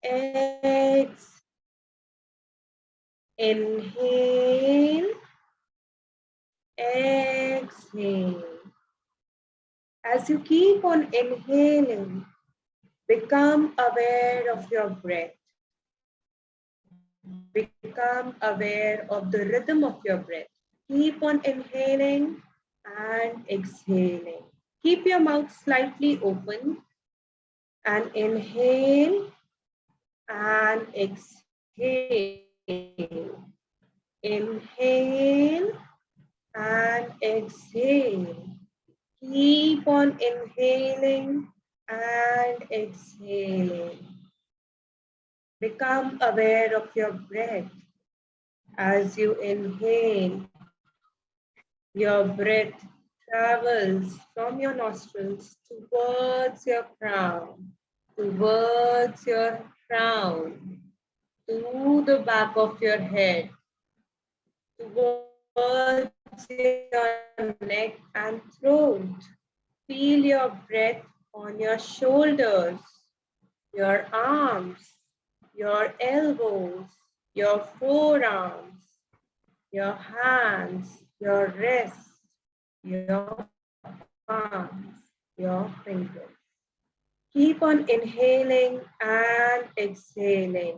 Exhale. Inhale. Exhale. As you keep on inhaling, become aware of your breath. Become aware of the rhythm of your breath. Keep on inhaling and exhaling. Keep your mouth slightly open and inhale and exhale. Inhale and exhale. Keep on inhaling and exhaling. Become aware of your breath. As you inhale, your breath travels from your nostrils towards your crown, to the back of your head, towards your neck and throat. Feel your breath on your shoulders, your arms, your elbows, your forearms, your hands, your wrists, your palms, your fingers. Keep on inhaling and exhaling.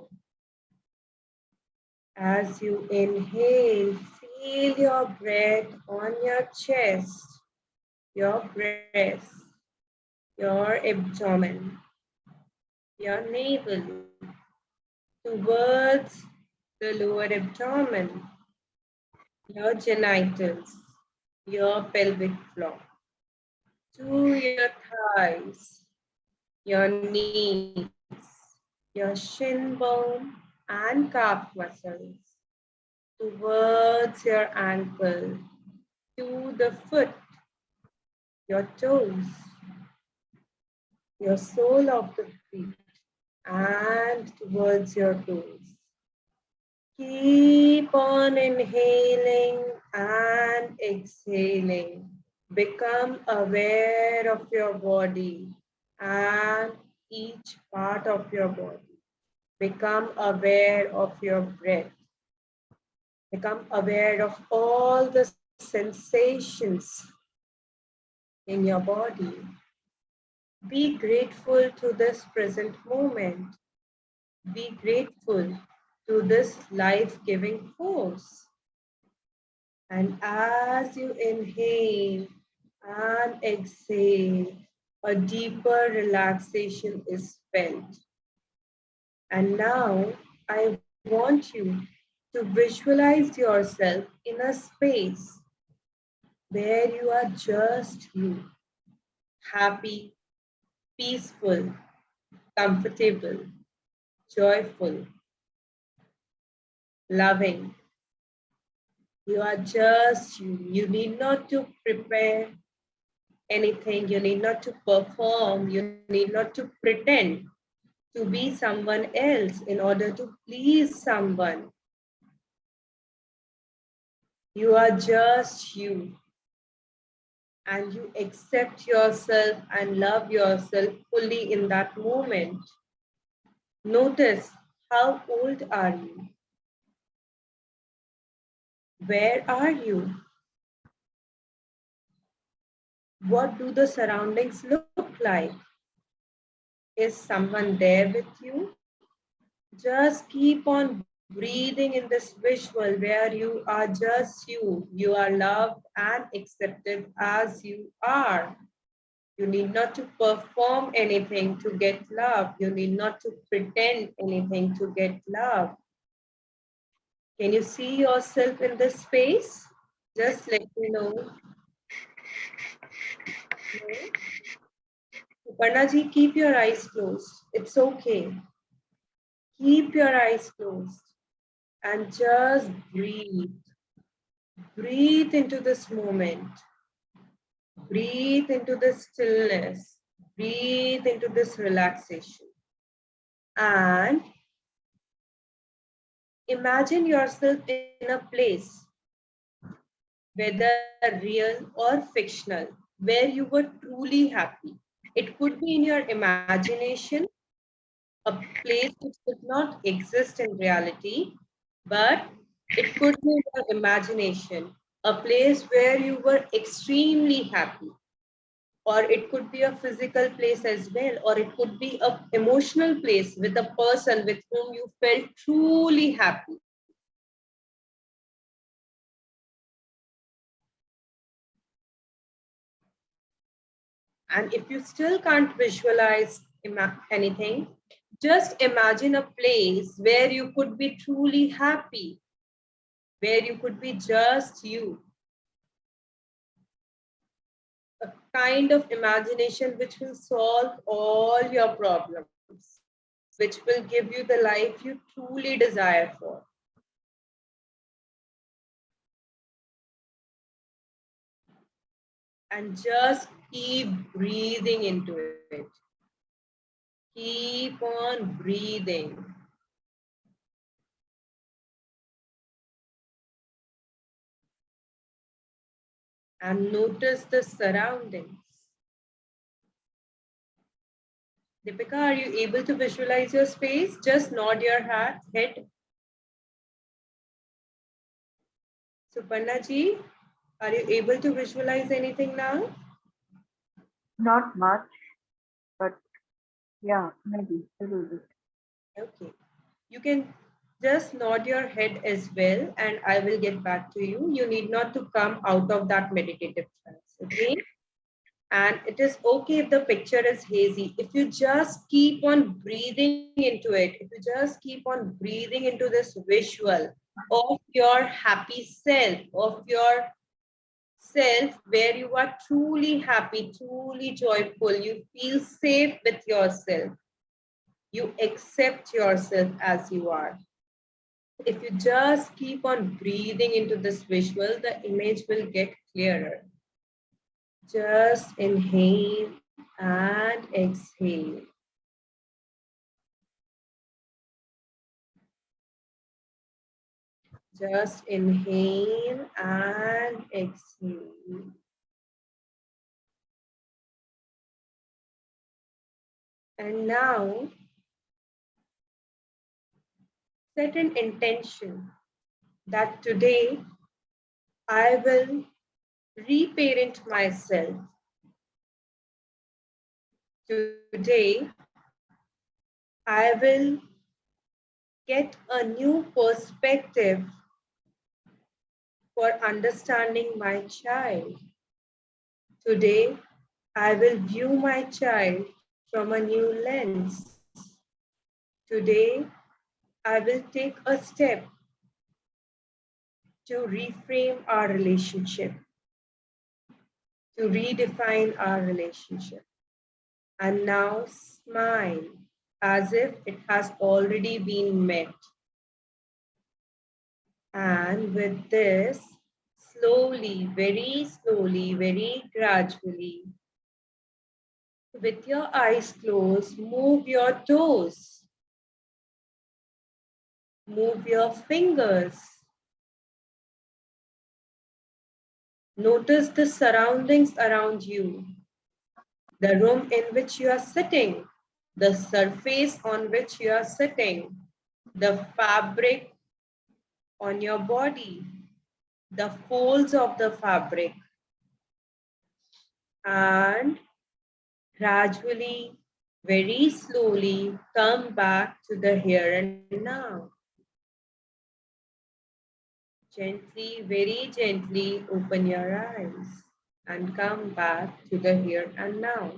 As you inhale, feel your breath on your chest, your breast, your abdomen, your navel, towards the lower abdomen, your genitals, your pelvic floor, to your thighs, your knees, your shin bone and calf muscles, towards your ankle, to the foot, your toes, your sole of the feet, and towards your toes. Keep on inhaling and exhaling. Become aware of your body and each part of your body. Become aware of your breath. Become aware of all the sensations in your body. Be grateful to this present moment. Be grateful to this life-giving force. And as you inhale and exhale, a deeper relaxation is felt. And now I want you to visualize yourself in a space where you are just you, happy, peaceful, comfortable, joyful, loving. You are just you. You need not to prepare anything. You need not to perform. You need not to pretend to be someone else in order to please someone. You are just you. And you accept yourself and love yourself fully in that moment. Notice, how old are you? Where are you? What do the surroundings look like? Is someone there with you? Just keep on breathing in this visual where you are just you. You are loved and accepted as you are. You need not to perform anything to get love. You need not to pretend anything to get love. Can you see yourself in this space? Just let me know. Suparna keep your eyes closed. It's okay. Keep your eyes closed and just breathe. Breathe into this moment. Breathe into this stillness. Breathe into this relaxation. And imagine yourself in a place, whether real or fictional, where you were truly happy. It could be in your imagination a place which could not exist in reality, but it could be your imagination, a place where you were extremely happy, or it could be a physical place as well, or it could be a emotional place with a person with whom you felt truly happy. And if you still can't visualize anything, just imagine a place where you could be truly happy, where you could be just you. A kind of imagination which will solve all your problems, which will give you the life you truly desire for. And just keep breathing into it. Keep on breathing. And notice the surroundings. Deepika, are you able to visualize your space? Just nod your head. Suparna ji, are you able to visualize anything now? Not much, but yeah, maybe a little bit. Okay. You can just nod your head as well, and I will get back to you. You need not to come out of that meditative trance. Okay. And it is okay if the picture is hazy. If you just keep on breathing into it, if you just keep on breathing into this visual of your happy self, of your self where you are truly happy, truly joyful, you feel safe with yourself, you accept yourself as you are. If you just keep on breathing into this visual, the image will get clearer. Just inhale and exhale. Just inhale and exhale. And now set an intention that today I will reparent myself. Today I will get a new perspective for understanding my child. Today I will view my child from a new lens. Today I will take a step to reframe our relationship, to redefine our relationship. And now smile as if it has already been met. And with this, slowly, very gradually, with your eyes closed, move your toes, move your fingers. Notice the surroundings around you, the room in which you are sitting, the surface on which you are sitting, the fabric on your body, the folds of the fabric, and gradually, very slowly, come back to the here and now. Gently, very gently open your eyes and come back to the here and now.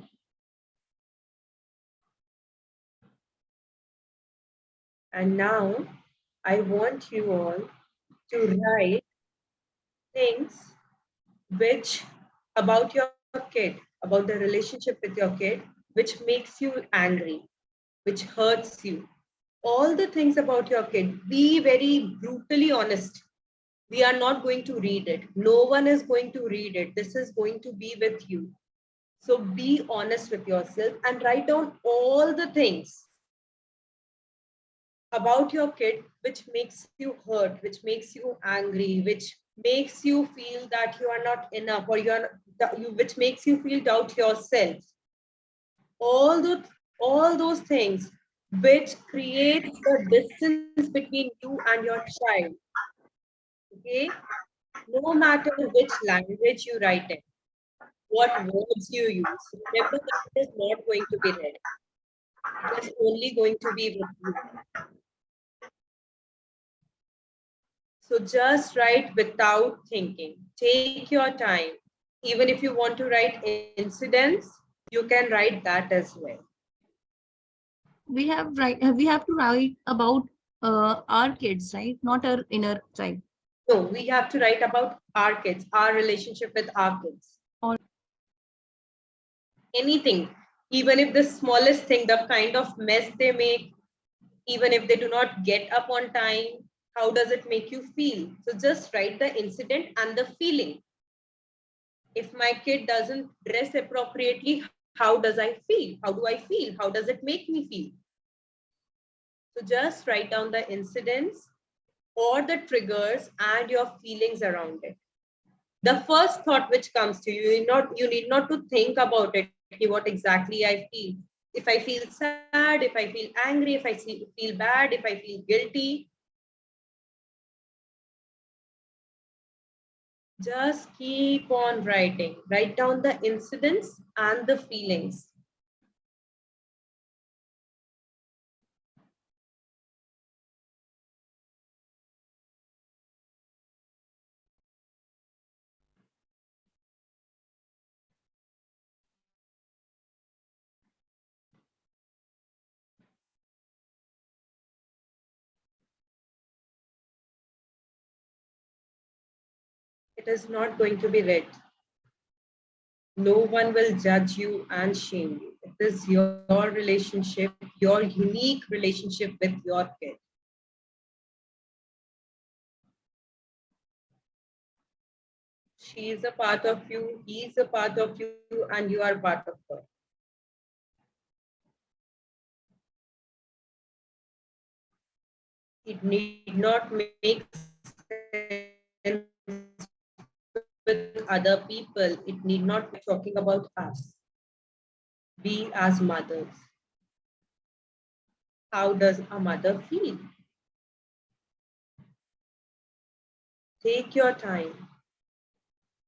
And now I want you all to write things which about your kid, about the relationship with your kid, which makes you angry, which hurts you. All the things about your kid, be very brutally honest. We are not going to read it. No one is going to read it. This is going to be with you. So be honest with yourself and write down all the things about your kid which makes you hurt, which makes you angry, which makes you feel that you are not enough, or which makes you feel doubt yourself. All those things, which creates the distance between you and your child. Okay? No matter which language you write in, what words you use, remember that it is not going to be read. It is only going to be with you. So just write without thinking. Take your time. Even if you want to write incidents, you can write that as well. We have to write about our kids, right? Not our inner child. No, we have to write about our kids, our relationship with our kids. All Anything, even if the smallest thing, the kind of mess they make, even if they do not get up on time, how does it make you feel? So just write the incident and the feeling. If my kid doesn't dress appropriately, how does I feel? How do I feel? How does it make me feel? So just write down the incidents or the triggers and your feelings around it. The first thought which comes to you, you need not to think about it, what exactly I feel. If I feel sad, if I feel angry, if I feel bad, if I feel guilty, just keep on writing. Write down the incidents and the feelings. It is not going to be read. No one will judge you and shame you. It is your relationship, your unique relationship with your kid. She is a part of you, he is a part of you, and you are part of her. It need not make sense with other people. It need not make sense with us. We are talking about us. We as mothers. How does a mother feel? Take your time,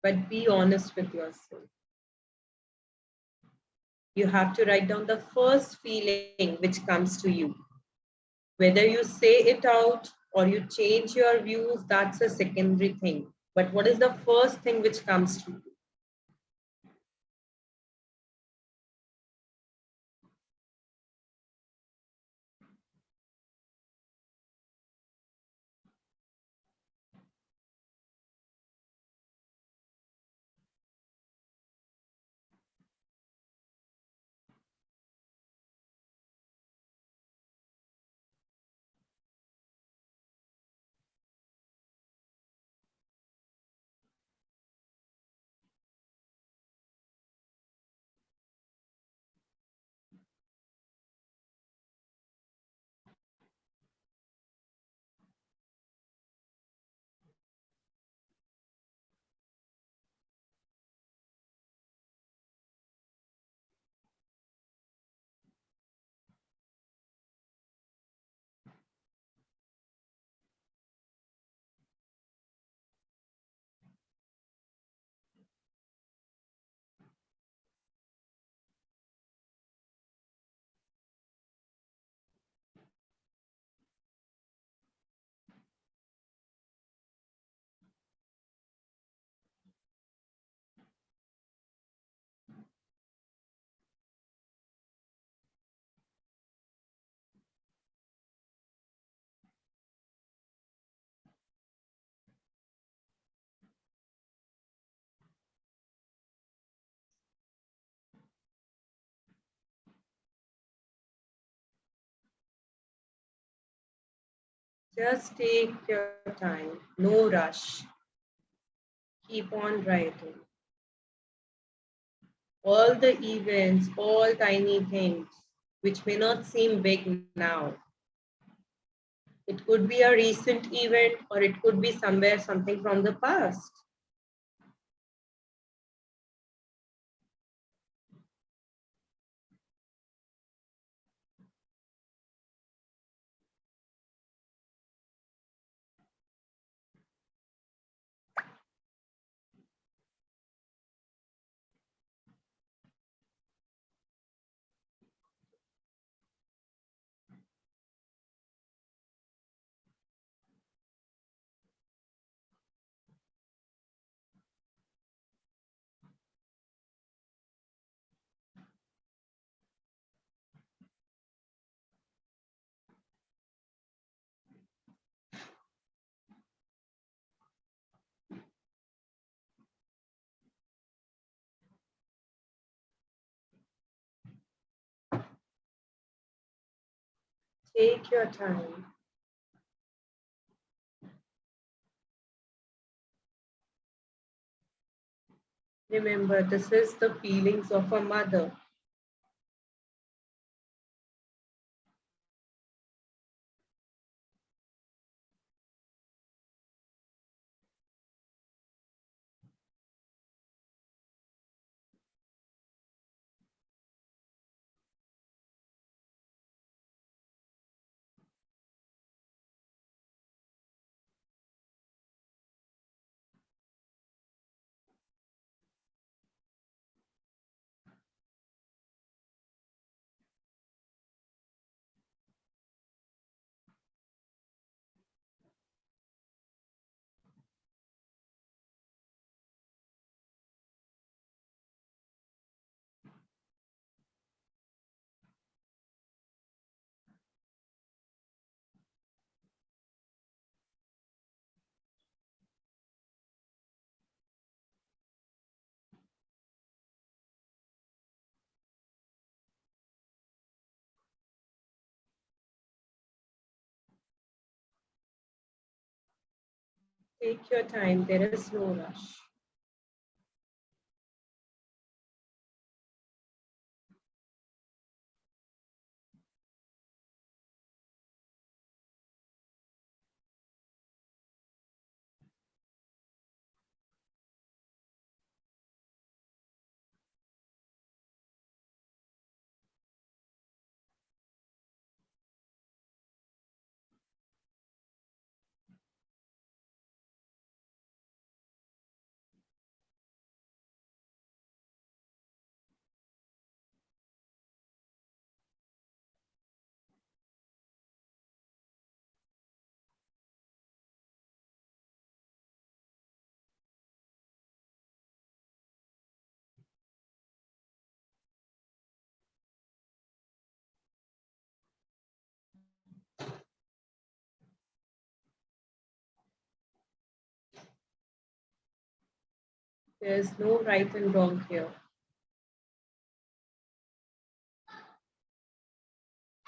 but be honest with yourself. You have to write down the first feeling which comes to you. Whether you say it out or you change your views, that's a secondary thing. But what is the first thing which comes to you? Just take your time, no rush. Keep on writing. All the events, all tiny things, which may not seem big now. It could be a recent event or it could be somewhere something from the past. Take your time. Remember, this is the feelings of a mother. Take your time. There is no rush. There is no right and wrong here.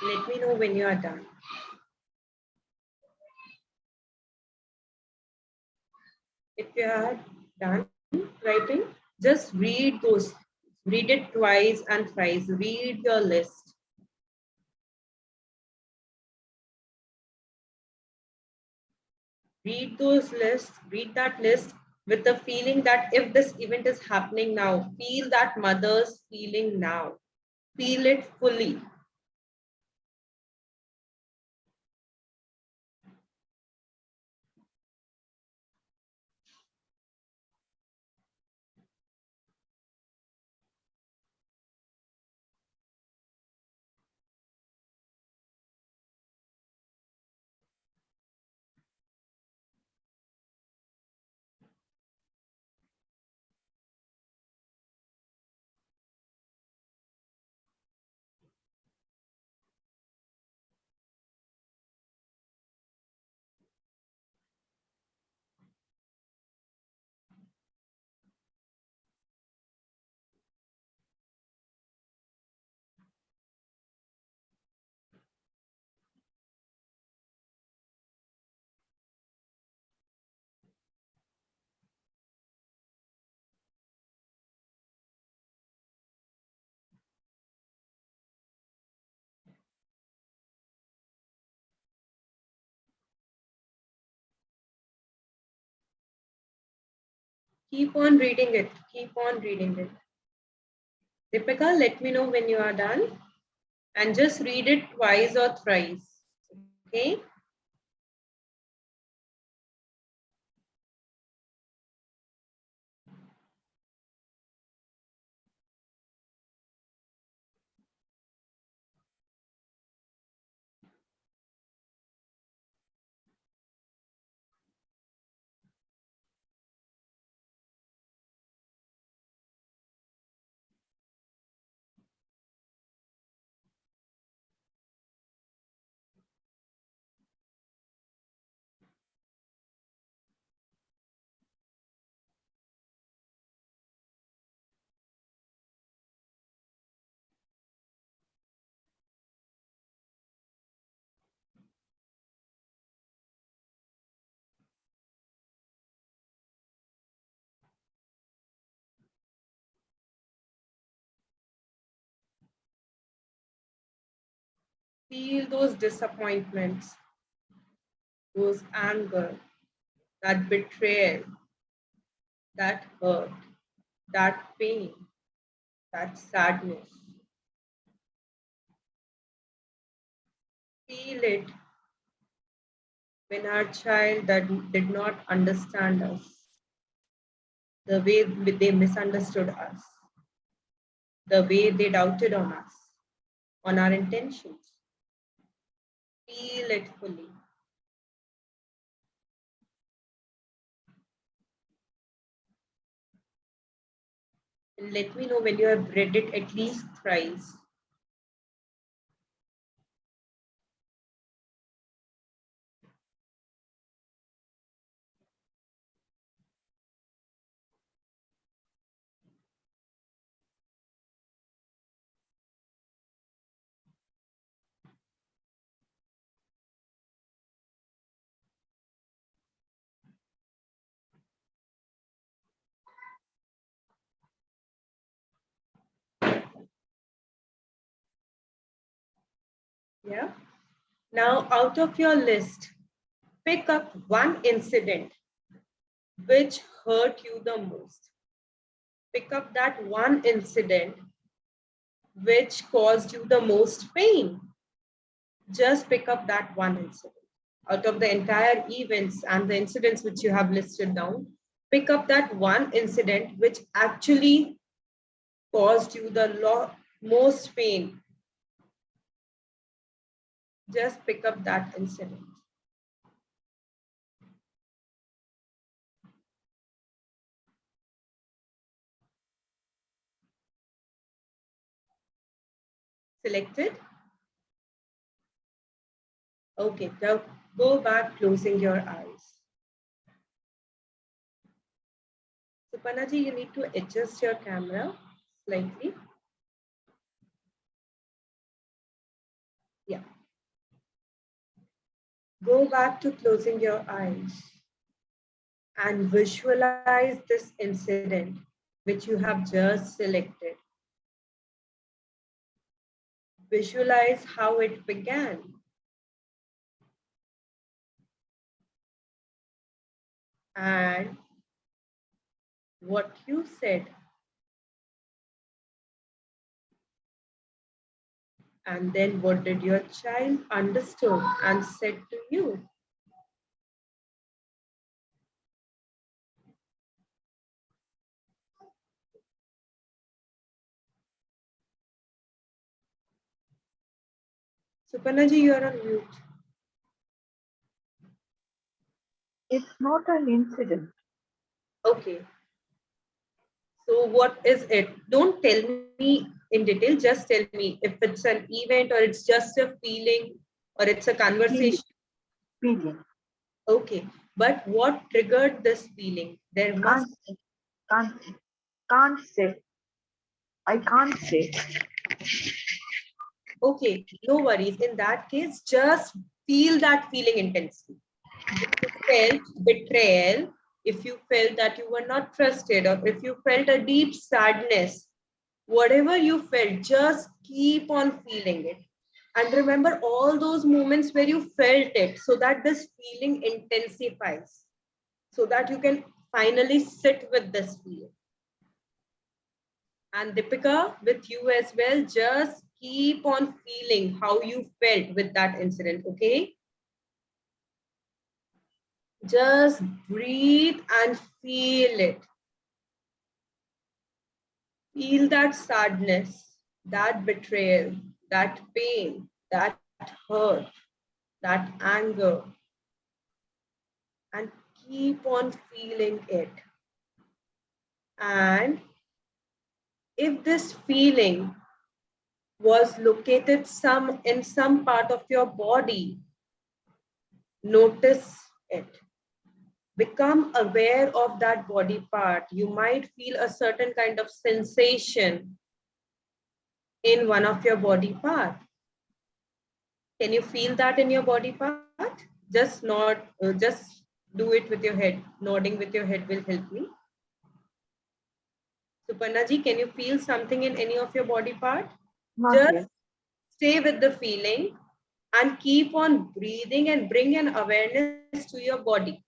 Let me know when you are done. If you are done writing, just read those. Read it twice and thrice. Read your list. Read those lists. Read that list with the feeling that if this event is happening now, feel that mother's feeling now. Feel it fully. Keep on reading it. Keep on reading it. Deepika, let me know when you are done. And just read it twice or thrice. Okay? Feel those disappointments, those anger, that betrayal, that hurt, that pain, that sadness. Feel it when our child that did not understand us, the way they misunderstood us, the way they doubted on us, on our intentions. Feel it fully. And let me know when you have read it at least thrice. Yeah. Now, out of your list, pick up one incident which hurt you the most. Pick up that one incident which caused you the most pain. Just pick up that one incident. Out of the entire events and the incidents which you have listed down, pick up that one incident which actually caused you the most pain. Just pick up that incident. Selected? Okay, now go back closing your eyes. Supanaji, you need to adjust your camera slightly. Yeah. Go back to closing your eyes and visualize this incident which you have just selected. Visualize how it began. And what you said. And then what did your child understood and said to you? Supanaji, you are on mute. It's not an incident. Okay. So what is it? Don't tell me in detail, just tell me if it's an event or it's just a feeling or it's a conversation. Feeling. Okay. But what triggered this feeling? There must. Can't, can't, can't say. I can't say. Okay, no worries. In that case, just feel that feeling intensely. If you felt betrayal, if you felt that you were not trusted, or if you felt a deep sadness, whatever you felt, just keep on feeling it. And remember all those moments where you felt it so that this feeling intensifies, so that you can finally sit with this feeling. And Deepika, with you as well, just keep on feeling how you felt with that incident, okay? Just breathe and feel it. Feel that sadness, that betrayal, that pain, that hurt, that anger, and keep on feeling it. And if this feeling was located in some part of your body, notice it. Become aware of that body part. You might feel a certain kind of sensation in one of your body part. Can you feel that in your body part? Just do it with your head. Nodding with your head will help me. Suparnaji, can you feel something in any of your body part? Not Just yet. stay with the feeling and keep on breathing and bring an awareness to your body.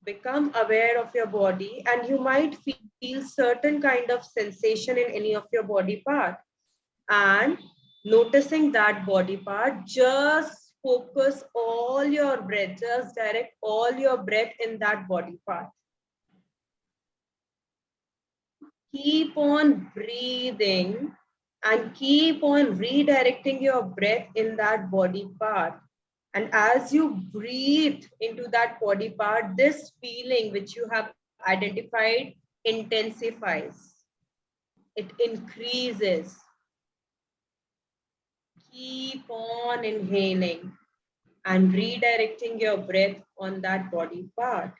Become aware of your body, and you might feel certain kind of sensation in any of your body part. And noticing that body part, just focus all your breath, just direct all your breath in that body part. Keep on breathing and keep on redirecting your breath in that body part. And as you breathe into that body part, this feeling which you have identified intensifies, it increases. Keep on inhaling and redirecting your breath on that body part.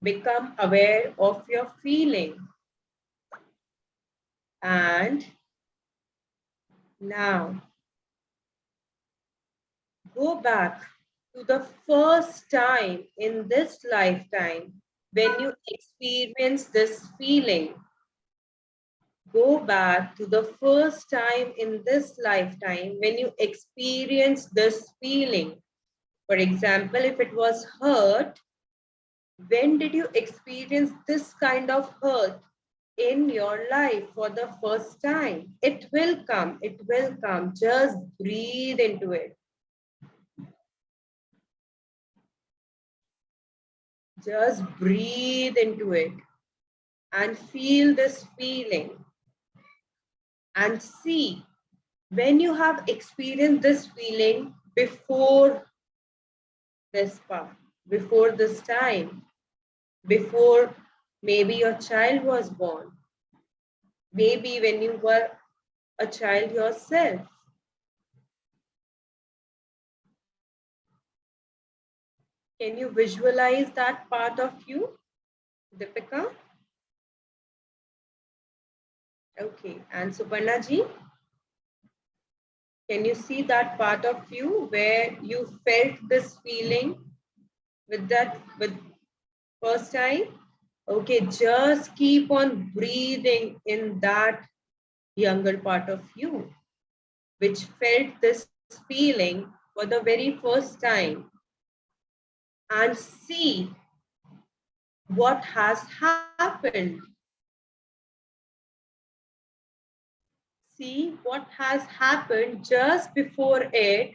Become aware of your feeling. And now go back to the first time in this lifetime when you experience this feeling. Go back to the first time in this lifetime when you experience this feeling. For example, if it was hurt, when did you experience this kind of hurt in your life for the first time? It will come. It will come. Just breathe into it. Just breathe into it and feel this feeling and see when you have experienced this feeling before this part, before this time, before maybe your child was born, maybe when you were a child yourself. Can you visualize that part of you, Deepika? Okay, and Suparna ji, can you see that part of you where you felt this feeling with first time? Okay, just keep on breathing in that younger part of you, which felt this feeling for the very first time, and see what has happened. See what has happened just before it,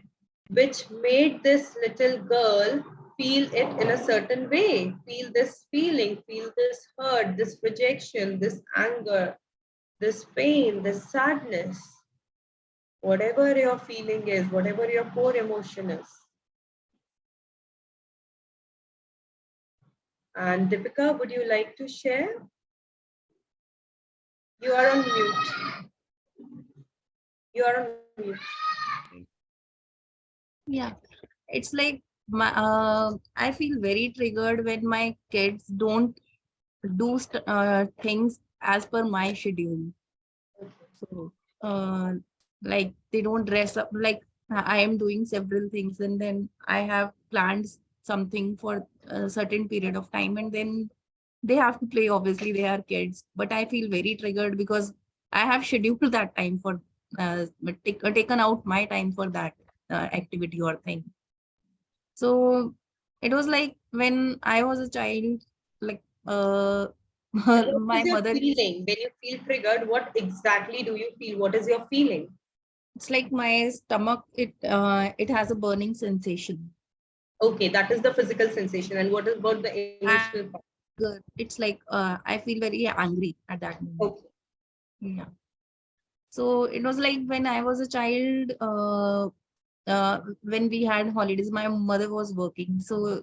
which made this little girl feel it in a certain way. Feel this feeling, feel this hurt, this rejection, this anger, this pain, this sadness. Whatever your feeling is, whatever your core emotion is. And Deepika, would you like to share? You are on mute. You are on mute. Yeah, it's like I feel very triggered when my kids don't do things as per my schedule. So, like they don't dress up. Like I am doing several things, and then I have planned something for a certain period of time, and then they have to play. Obviously, they are kids, but I feel very triggered because I have scheduled that time for taken out my time for that activity or thing. So it was like when I was a child, like And what my is your mother used. feeling when you feel triggered? What exactly do you feel? What is your feeling? It's like my stomach. It has a burning sensation. Okay, that is the physical sensation. And what is about the emotional part? Anger. It's like I feel very angry at that moment. Okay. Yeah. So it was like when I was a child. When we had holidays, my mother was working, so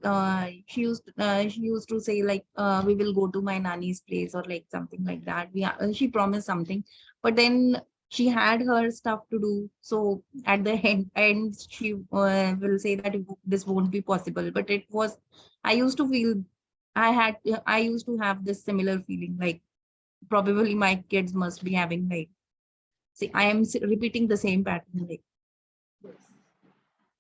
she used to say like we will go to my nanny's place or like something like that. She promised something, but then she had her stuff to do. So at the end she will say that this won't be possible. But it was, I used to feel, I used to have this similar feeling like probably my kids must be having like, see, I am repeating the same pattern like. Yes.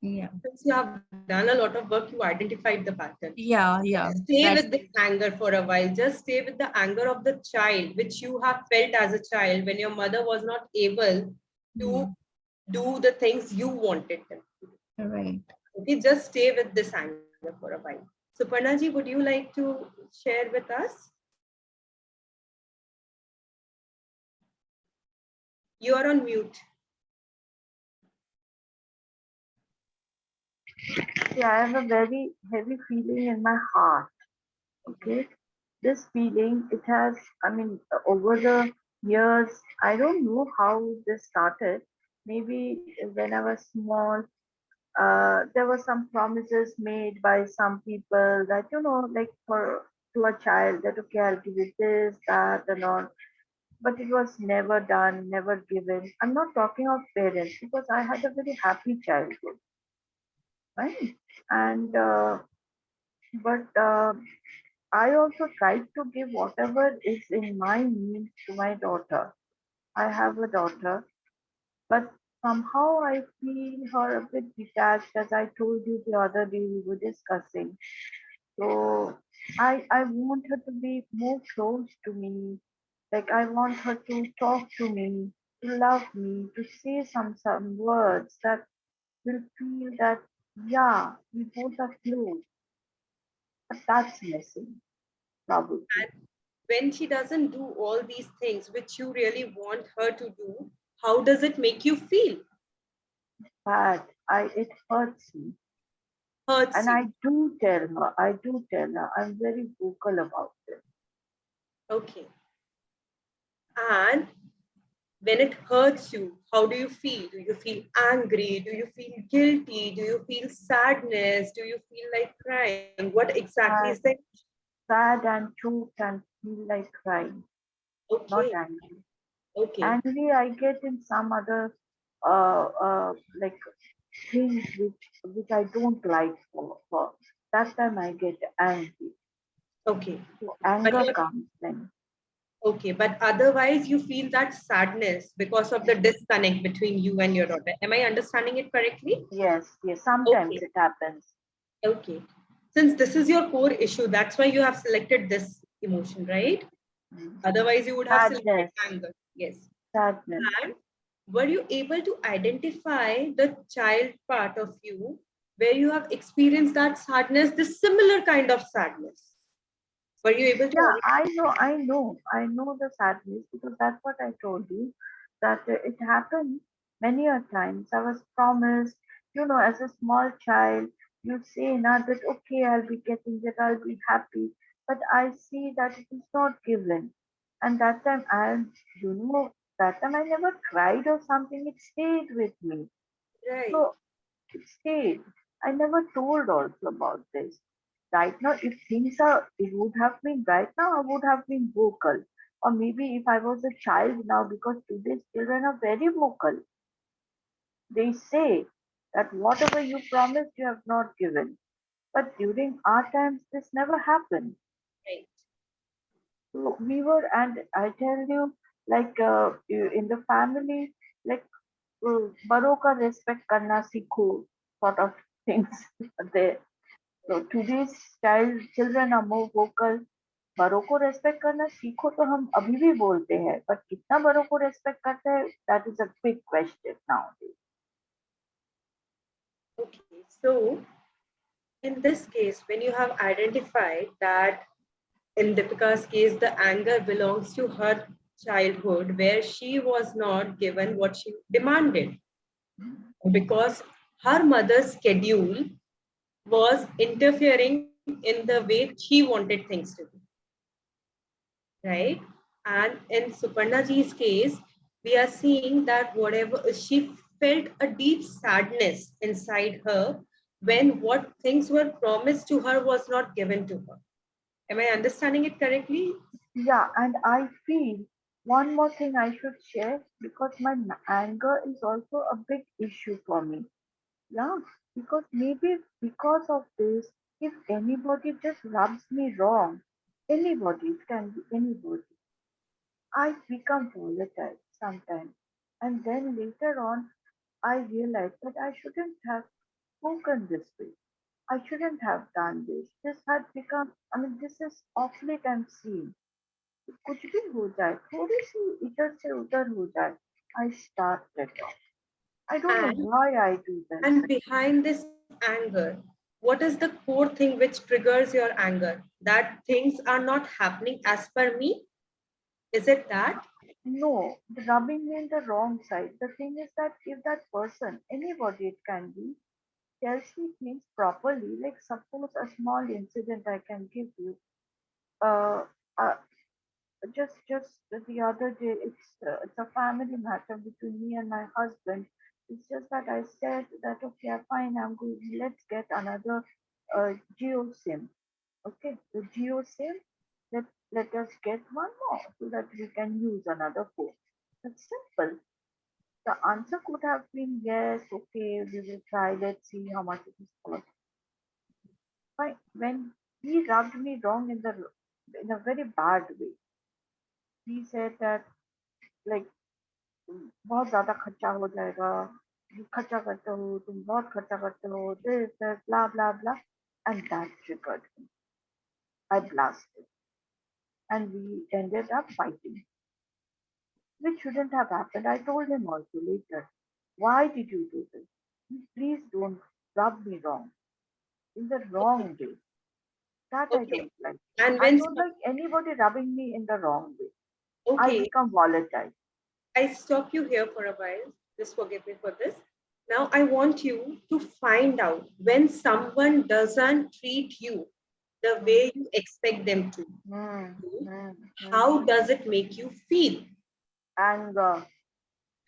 Yeah. Since you have done a lot of work, you identified the pattern. Yeah, Just yeah. stay with That's this anger for a while. Just stay with the anger of the child, which you have felt as a child when your mother was not able to hmm, do the things you wanted them to do. right. Okay, just stay with this anger for a while. Suparnaji, would you like to share with us? You are on mute. See, I have a very heavy feeling in my heart. Okay, this feeling, it has, I mean, over the years, I don't know how this started. Maybe when I was small, there were some promises made by some people that, like for to a child that, okay, I'll give you this, that, and all. But it was never done, never given. I'm not talking of parents because I had a very happy childhood, right? And but I also tried to give whatever is in my means to my daughter. I have a daughter, but somehow I feel her a bit detached, as I told you the other day we were discussing. So I want her to be more close to me. Like I want her to talk to me, to love me, to say some words that will feel that, yeah, we both are close. But that's missing, probably. And when she doesn't do all these things which you really want her to do, how does it make you feel? Bad. It hurts me. Hurts And you. I do tell her, I'm very vocal about it. Okay. And when it hurts you, how do you feel? Do you feel angry? Do you feel guilty? Do you feel sadness? Do you feel like crying? What exactly is that? Sad, sad and choked and feel like crying, not Okay. angry. Okay. Angry, I get in some other like things which I don't like for. That time I get angry. Okay. So But anger you're comes then. okay. But otherwise, you feel that sadness because of the disconnect between you and your daughter. Am I understanding it correctly? Yes, yes. Sometimes Okay. it happens. Okay. Since this is your core issue, that's why you have selected this emotion, right? Mm. Otherwise, you would have selected Sadness, anger. Yes. sadness. And were you able to identify the child part of you where you have experienced that sadness, this similar kind of sadness? Were you able to Yeah, identify? I know the sadness because that's what I told you that it happened many a times. I was promised, as a small child, you say now that okay, I'll be getting that, I'll be happy, but I see that it is not given, and that time that time I never cried or something. It stayed with me. Right, So it stayed. I never told also about this. Right now, if it would have been right now, I would have been vocal. Or maybe if I was a child now, because today's children are very vocal. They say that whatever you promised, you have not given. But during our times, this never happened. right. So we were, and I tell you, like in the family, like बड़ों का respect करना सीखो sort of things there. So today's children are more vocal. बड़ों को respect करना सीखो तो हम अभी भी बोलते हैं, पर कितना बड़ों को रेस्पेक्ट करते हैं, that is a big question nowadays. Okay, so in this case, when you have identified that in Deepika's case, the anger belongs to her childhood where she was not given what she demanded because her mother's schedule was interfering in the way she wanted things to be, right? And in Suparnaji's case, we are seeing that whatever she felt a deep sadness inside her when what things were promised to her was not given to her. Am I understanding it correctly? Yeah, and I feel one more thing I should share because my anger is also a big issue for me. Yeah, because maybe because of this, if anybody just rubs me wrong, anybody, it can be anybody, I become volatile sometimes. And then later on, I realized that I shouldn't have. spoken this way. I shouldn't have done this. This had become, I mean, this is off late I'm seeing. कुछ भी हो जाए, थोड़ी सी इधर से उधर हो जाए, I start that off. I don't know And why I do this. and behind this anger, what is the core thing which triggers your anger? That things are not happening as per me? Is it that? No, the rubbing me in the wrong side. The thing is that if that person, anybody it can be, tells me things properly, like suppose a small incident I can give you. Uh, uh just the other day, it's a family matter between me and my husband. It's just that I said that okay, fine, I'm good. Let's get another Geo SIM. Okay, the Geo SIM. Let us get one more so that we can use another phone. That's simple. The answer could have been yes, okay, we will try. Let's see how much it is worth. Fine. When he rubbed me wrong in a very bad way, he said that like बहुत ज़्यादा खर्चा हो जाएगा, खर्चा करते हो, तुम बहुत खर्चा करते हो, this, that, blah, blah, blah. And that triggered me. I blasted. And we ended up fighting, which shouldn't have happened. I told him also later, why did you do this? Please don't rub me wrong, in the wrong way. That I Okay. don't like. And I when don't like anybody rubbing me in the wrong way. I okay, become volatile. I stop you here for a while. Just forgive me for this. Now I want you to find out when someone doesn't treat you the Mm, way you expect them to. mm, mm, mm. How does it make you feel? Anger.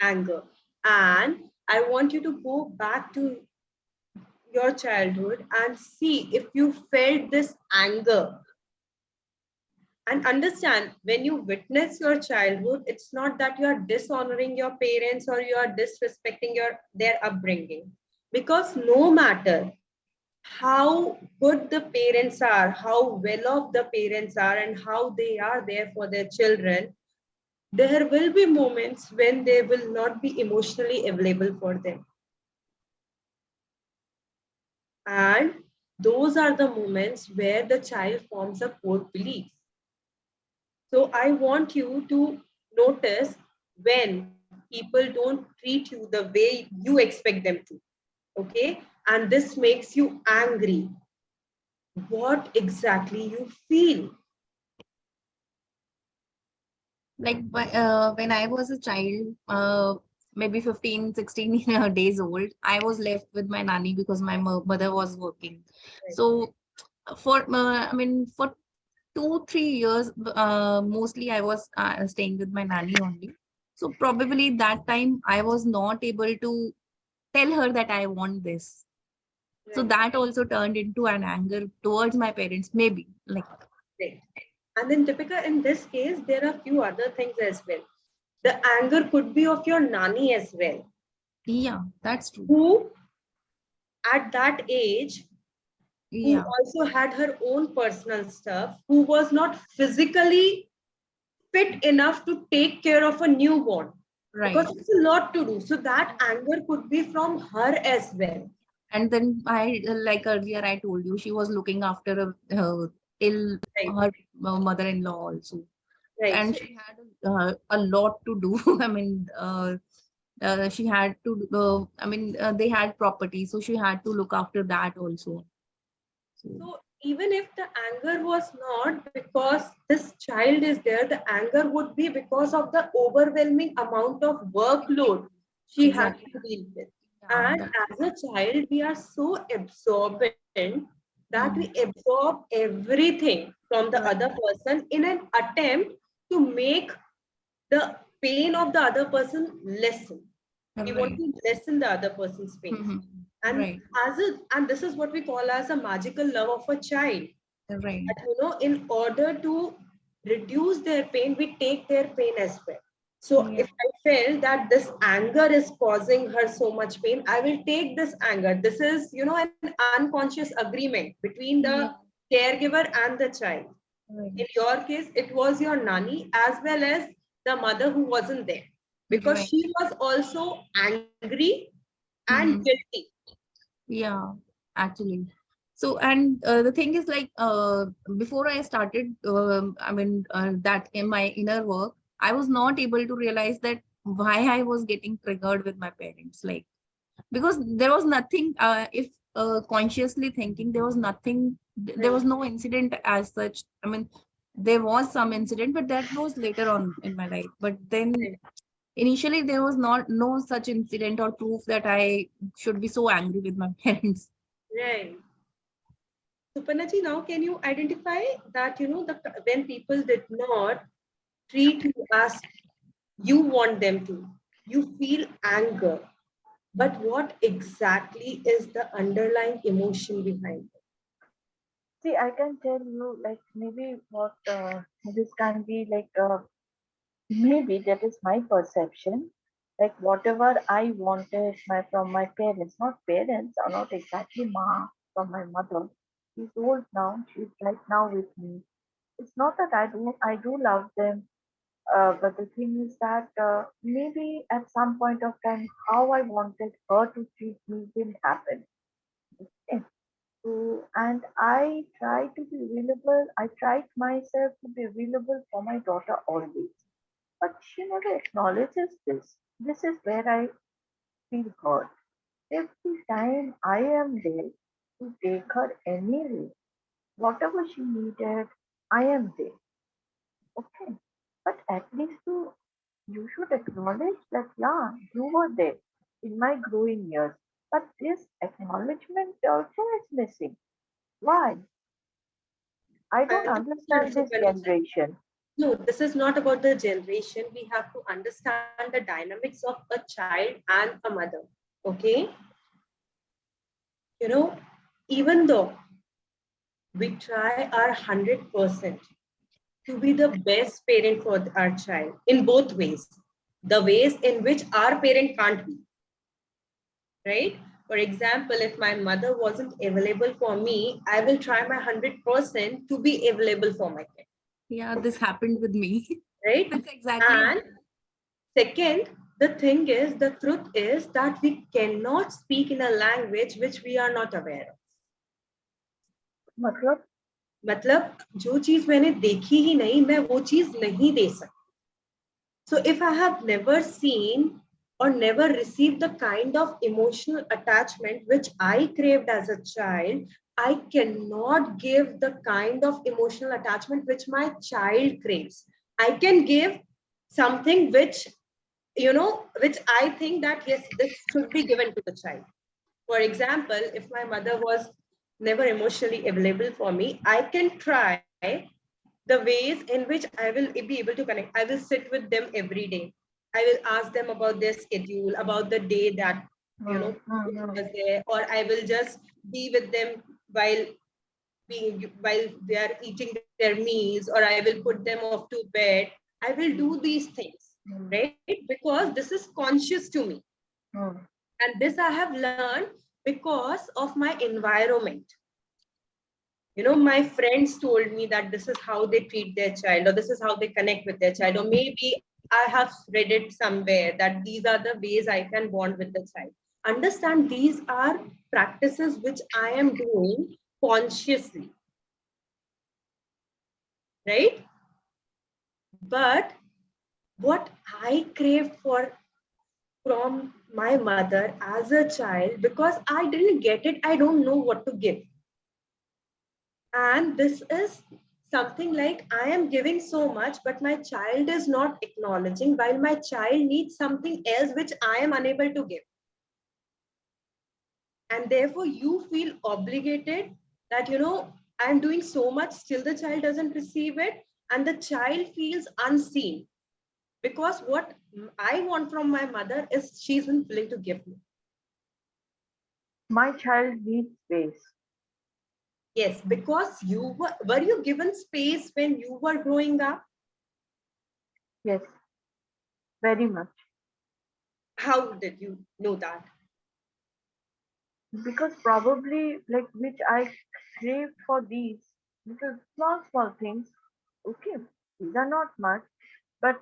Anger. And I want you to go back to your childhood and see if you felt this anger. And understand, when you witness your childhood, it's not that you are dishonoring your parents or you are disrespecting their upbringing, because no matter how good the parents are, how well off the parents are, and how they are there for their children, there will be moments when they will not be emotionally available for them. And those are the moments where the child forms a core belief. So I want you to notice when people don't treat you the way you expect them to. Okay. And this makes you angry. What exactly you feel? Like when I was a child, maybe 15, 16 days old, I was left with my nanny because my mother was working. So I mean, for 2, 3 years, mostly I was staying with my nanny only. So probably that time I was not able to tell her that I want this. So Right. that also turned into an anger towards my parents, maybe like, Right. And then, Deepika, in this case, there are few other things as well. The anger could be of your nanny as well, yeah, that's true. who at that age, who Yeah, also had her own personal stuff, who was not physically fit enough to take care of a newborn, because right. it's a lot to do. So that anger could be from her as well. And then I, like earlier, I told you she was looking after ill Right. her mother-in-law also, Right. and So she had a lot to do. I mean, she had to. I mean, they had property, so she had to look after that also. So So even if the anger was not because this child is there, the anger would be because of the overwhelming amount of workload she had exactly. to deal with. Yeah, And that. as a child, we are so absorbent that we Mm, absorb everything from the other right. person in an attempt to make the pain of the other person lessen. We want Right. to lessen the other person's pain. Mhm. And Right. and this is what we call as a magical love of a child. Right. That in order to reduce their pain, we take their pain as well. So Yeah. if I feel that this anger is causing her so much pain, I will take this anger. This is, an unconscious agreement between the Yeah. caregiver and the child. In Right. your case, it was your nanny as well as the mother who wasn't there, because Right. she was also angry and Mhm. guilty. Yeah, actually. So, and the thing is like, before I started, that in my inner work, I was not able to realize that why I was getting triggered with my parents. Like, because there was nothing, if consciously thinking, there was nothing, there was Right. no incident as such. I mean, there was some incident, but that was later on in my life. But then Right. initially, there was not no such incident or proof that I should be so angry with my parents. Right. Suparnaji, now can you identify that, when people did not treat you as you want them to, you feel anger. But what exactly is the underlying emotion behind it? See, I can tell you, like, maybe what this can be like, maybe that is my perception. Like, whatever I wanted from my parents, not parents, or not exactly from my mother. She's old now, she's right now with me. It's not that I do love them, but the thing is that maybe at some point of time, how I wanted her to treat me didn't happen. Okay. So, and I try to be available. I tried myself to be available for my daughter always, but she never acknowledges this. This is where I feel hurt. Every time I am there to take her anyway, whatever she needed, I am there. Okay. But at least you should acknowledge that, yeah, you were there in my growing years. But this acknowledgement also is missing. Why? I don't Understood, understand this Suparnaji. generation. No, this is not about the generation. We have to understand the dynamics of a child and a mother. Okay? You know, even though we try our 100% to be the best parent for our child in both ways, the ways in which our parent can't be, right? For example, if my mother wasn't available for me, I will try my 100% to be available for my kid, Yeah, this happened with me. right? This exactly And happened. second, the truth is that we cannot speak in a language which we are not aware of. मतलब मतलब जो चीज मैंने देखी ही नहीं मैं वो चीज नहीं दे सकती. So if I have never seen or never received the kind of emotional attachment which I craved as a child, I cannot give the kind of emotional attachment which my child craves. I can give something which I think that yes, this should be given to the child. For example, if my mother was never emotionally available for me, I can try the ways in which I will be able to connect. I will sit with them every day. I will ask them about their schedule, about the day that hmm, hmm, hmm, was there, or I will just be with them while while they are eating their meals, or I will put them off to bed. I will do these things, hmm, right? Because this is conscious to me. hmm. And this I have learned because of my environment. My friends told me that this is how they treat their child, or this is how they connect with their child, or maybe I have read it somewhere that these are the ways I can bond with the child. Understand, these are practices which I am doing consciously, right? But what I craved for from my mother as a child, because I didn't get it, I don't know what to give. And this is something like I am giving so much, but my child is not acknowledging, while my child needs something else which I am unable to give. And therefore, you feel obligated that, I'm doing so much, still the child doesn't receive it. And the child feels unseen because what I want from my mother is she isn't willing to give me. My child needs space. Yes, because were you given space when you were growing up? Yes, very much. How did you know that? Because probably, like, which I crave for these little small things. Okay, these are not much, but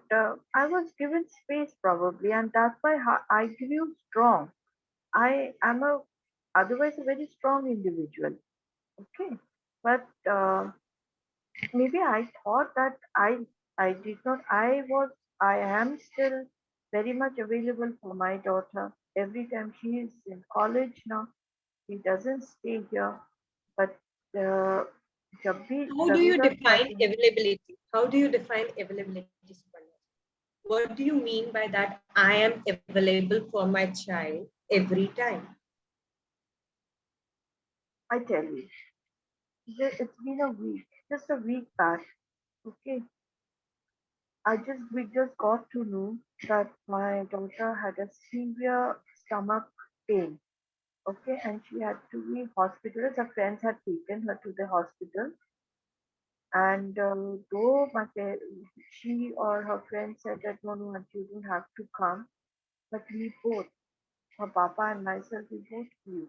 I was given space probably, and that's why I grew strong. I am a otherwise a very strong individual. Okay, but maybe I thought that I did not. I am still very much available for my daughter. Every time she is in college now, she doesn't stay here. But uh, जब भी How do you जरूरत define पड़ती availability? How do you define availability, Suparna? What do you mean by that? I am available for my child every time. I tell you, it's been a week, just a week back. Okay, we just got to know that my daughter had a severe stomach pain. Okay, and she had to be hospitalized. Her friends had taken her to the hospital, and though she or her friend said that no, no, you don't have to come, but we both, her papa and myself, we both flew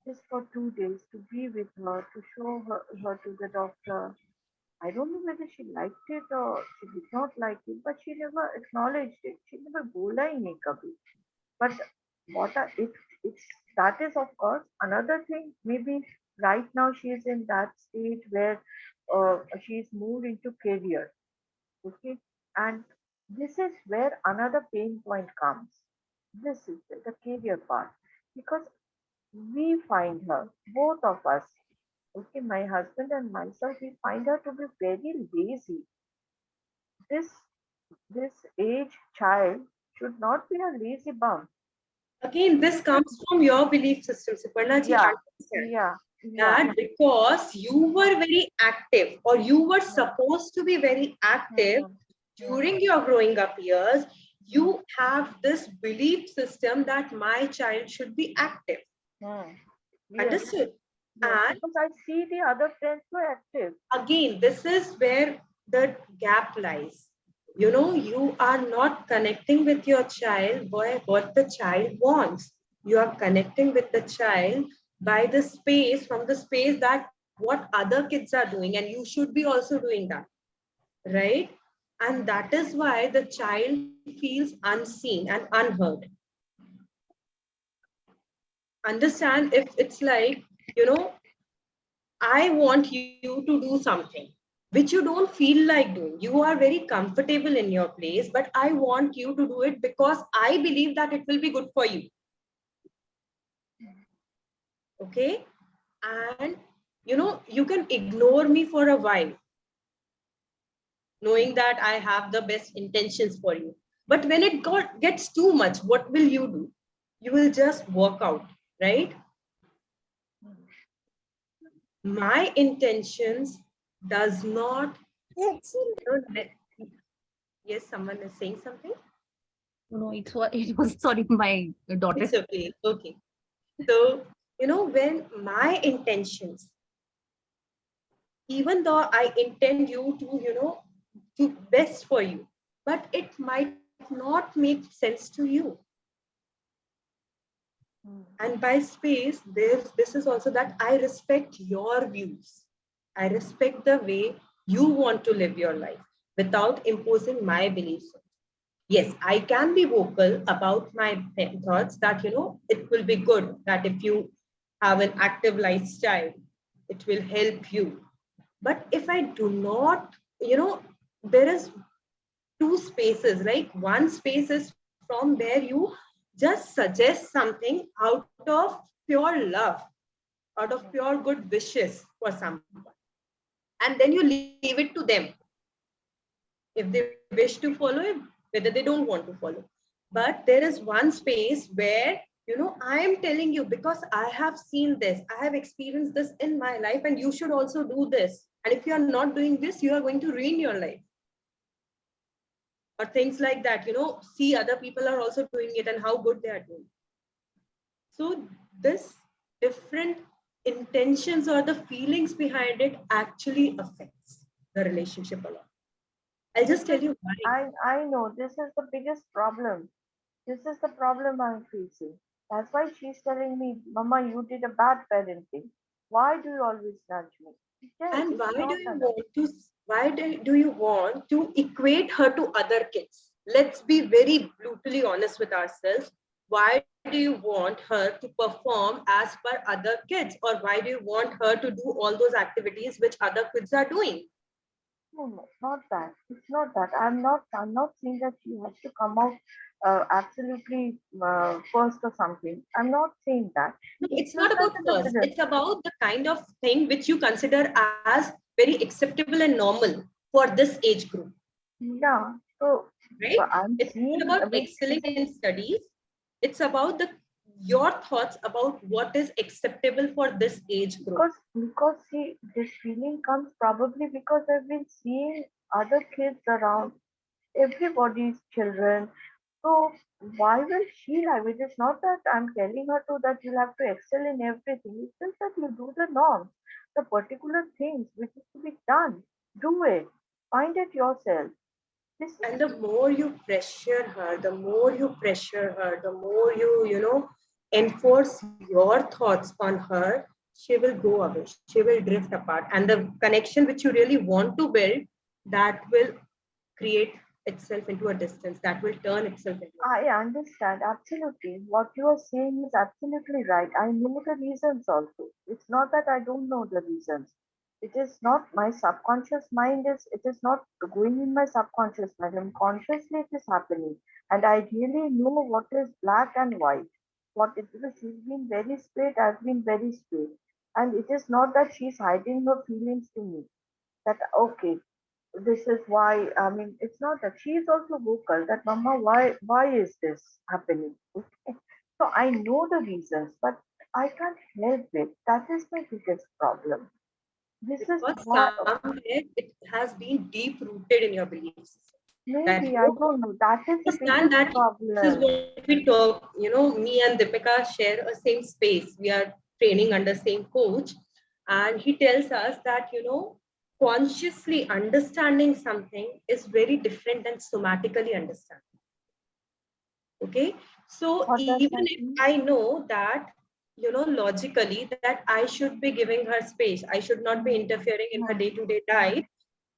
just for 2 days to be with her, to show her to the doctor. I don't know whether she liked it or she did not like it, but she never acknowledged it. She never bola hi nahi kabhi. But it's that is of course another thing. Maybe right now she is in that stage where she is moved into career. Okay, and this is where another pain point comes. This is the career part because we find her, both of us. Okay, my husband and myself, we find her to be very lazy. This this age child should not be a lazy bum. Again, She this should, comes from your belief system, Suparna ji. yeah, Understand yeah, yeah. that because you were very active or you were Hmm, supposed to be very active hmm, hmm, during your growing up years, hmm, you have this belief system that my child should be active. hmm. Yes, Understood? yes. And Because I see the other friends were active. again, this is where the gap lies. You know, you are not connecting with your child by what the child wants. You are connecting with the child by the space, from the space that what other kids are doing, and you should be also doing that, right? And Hmm, that is why the child feels unseen and unheard. Understand, if it's like, you know, I want you to do something which you don't feel like doing. You are very comfortable in your place, but I want you to do it because I believe that it will be good for you. Okay. And you know, you can ignore me for a while, knowing that I have the best intentions for you. But when gets too much, what will you do? You will just walk out, right? hmm. My intentions does not, yes, someone is saying something. No, it was sorry, my daughter. It's okay. Okay. So, you know, when my intentions, even though I intend you to, you know, to best for you, but it might not make sense to you. Hmm. And by space, this is also that I respect your views. I respect the way you want to live your life without imposing my beliefs. Yes, I can be vocal about my thoughts that, you know, it will be good that if you have an active lifestyle, it will help you. But if I do not, you know, there is two spaces, like one space is from where you just suggest something out of pure love, out of pure good wishes for someone. And then you leave it to them if they wish to follow it, whether they don't want to follow. But there is one space where, you know, I am telling you because I have seen this, I have experienced this in my life, and you should also do this. And if you are not doing this, you are going to ruin your life. Or things like that, you know, see other people are also doing it and how good they are doing. So this different intentions or the feelings behind it actually affects the relationship a lot. I'll This just tell is, you why. I know, this is the biggest problem. This is the problem I'm facing. That's why she's telling me, Mama, you did a bad parenting. Why do you always nudge me? Yes, And it's why do not you enough. want to, do you want to equate her to other kids? Let's be very brutally honest with ourselves. Why do do you want her to perform as per other kids, or why do you want her to do all those activities which other kids are doing? No, no, not that. It's not that. I'm not saying that she has to come out absolutely first or something. I'm not saying that. No, It's it's just not that about in the first. middle. It's about the kind of thing which you consider as very acceptable and normal for this age group, Yeah. So right? I'm It's not seeing. about I mean, excelling in studies. It's about the your thoughts about what is acceptable for this age group. because see, this feeling comes probably because I've been seeing other kids around, everybody's children. So why will she like it? It's not that I'm telling her to that you'll have to excel in everything. It's just that you do the norms, the particular things which is to be done. Do it. Find it yourself. This is And the more you pressure her, the more you pressure her, the more you enforce your thoughts on her, she will go away, she will drift apart, and the connection which you really want to build, that will create itself into a distance, that will turn itself into a I understand absolutely. What you are saying is absolutely right. I know the reasons also. It's not that I don't know the reasons. It is not my subconscious mind is it is not going in my subconscious mind. And consciously it is happening. And I really know what is black and white. What it is she's been very straight, I've been very straight. And it is not that she's hiding her feelings to me. That okay, this is why it's not that she is also vocal that mama why is this happening, okay? So I know the reasons but I can't help it. That is my biggest problem. This is because why. somewhere it has been deep rooted in your belief system that Maybe I don't know, that is the understand biggest that this is problem. what we talk, me and Deepika share a same space. We are training under same coach, and he tells us that, consciously understanding something is very different than somatically understanding. Okay. So What does even that if mean? I know that, logically that I should be giving her space, I should not be Hmm, interfering in her hmm, day-to-day hmm, life,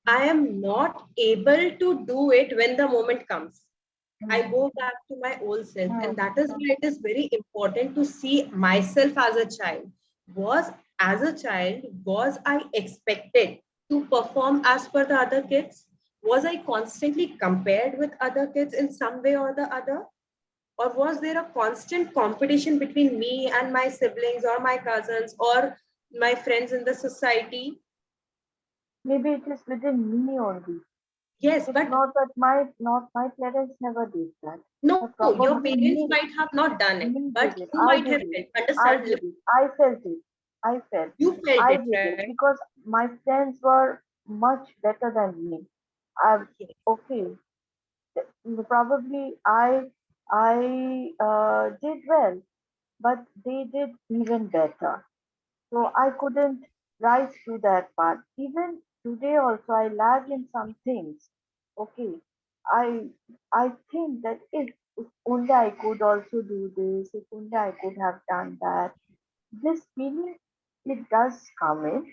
I am not able to do it when the moment comes. I hmm, go back to my old self. hmm, And that is hmm. why it is very important to see myself as a child. As a child, was I expected to perform as per the other kids? Was I constantly compared with other kids in some way or the other? Or was there a constant competition between me and my siblings or my cousins or my friends in the society? Maybe it is within me only. Yes, It's but not that my parents never did that, but no, your probably parents me. might have not done it, Me but did it. you I might did have it. felt. I Understand? did it. I felt it. I felt. You felt I it, did it right? because my friends were much better than me. I Yes. okay. Probably I did well, but they did even better. So I couldn't rise to that part. Even today also I lag in some things. Okay. I I think that if only I could also do this, if only I could have done that. This feeling it does come in,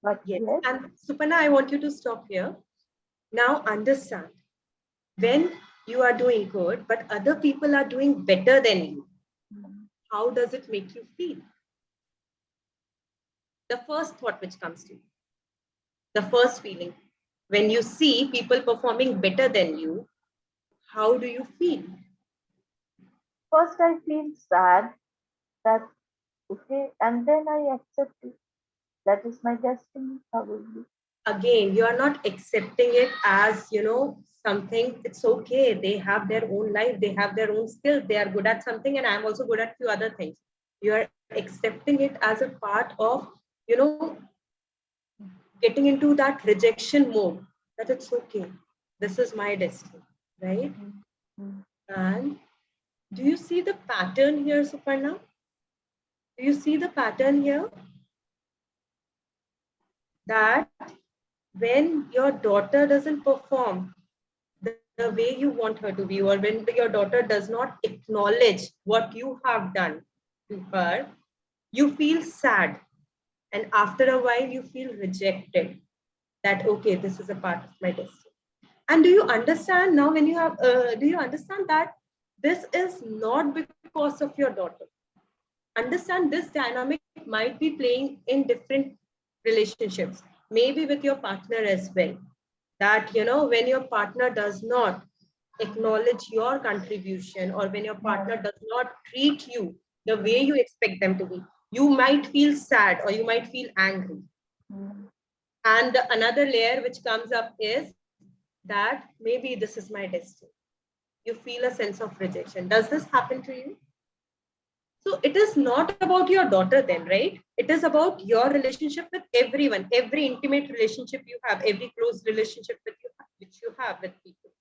but Yes. yes, And Supanna, I want you to stop here. Now understand, when you are doing good, but other people are doing better than you, mm, how does it make you feel? The first thought which comes to you, the first feeling, when you see people performing better than you, how do you feel? first I feel sad that okay, and then I accept it. That is my destiny, probably. Again, you are not accepting it as, something. It's okay, they have their own life, they have their own skills, they are good at something, and I'm also good at few other things. You are accepting it as a part of, you know getting into that rejection mode, that it's okay, this is my destiny, right? Mm, mm. And do you see the pattern here, Suparna? Do you see the pattern here, that when your daughter doesn't perform the way you want her to be, or when your daughter does not acknowledge what you have done to her, you feel sad. And after a while, you feel rejected, that, okay, this is a part of my destiny. And do you understand now, when you have, do you understand that this is not because of your daughter. Understand this dynamic might be playing in different relationships, maybe with your partner as well. That, when your partner does not acknowledge your contribution, or when your Yeah. partner does not treat you the way you expect them to be, you might feel sad or you might feel angry. Mm. And the another layer which comes up is that maybe this is my destiny. You feel a sense of rejection. Does this happen to you? So it is not about your daughter then, right? It is about your relationship with everyone, every intimate relationship you have, every close relationship with you, which you have with people.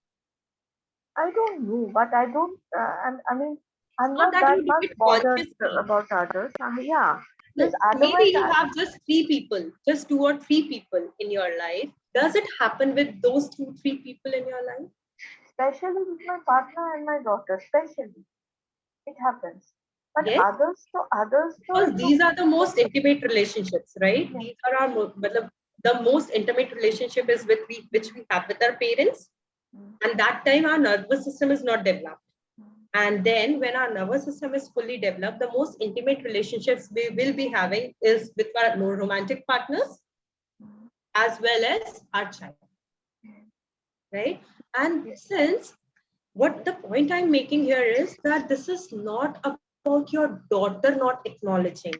I don't know, but I don't. I mean, It's I'm not not that that you do much it bothered consciously. about others. Yeah, because No, maybe otherwise, you have just three people, just two or three people in your life. Does it happen with those two, three people in your life? especially with my partner and my daughter, especially it happens. But Yes, others, so others, because so these are the most intimate relationships, right? yeah. These are our the most intimate relationship is with which we have with our parents, Mm, and that time our nervous system is not developed. mm, And then when our nervous system is fully developed, the most intimate relationships we will be having is with our more romantic partners mm, as well as our child, mm. right? And Yeah. since what the point I'm making here is that this is not about your daughter not acknowledging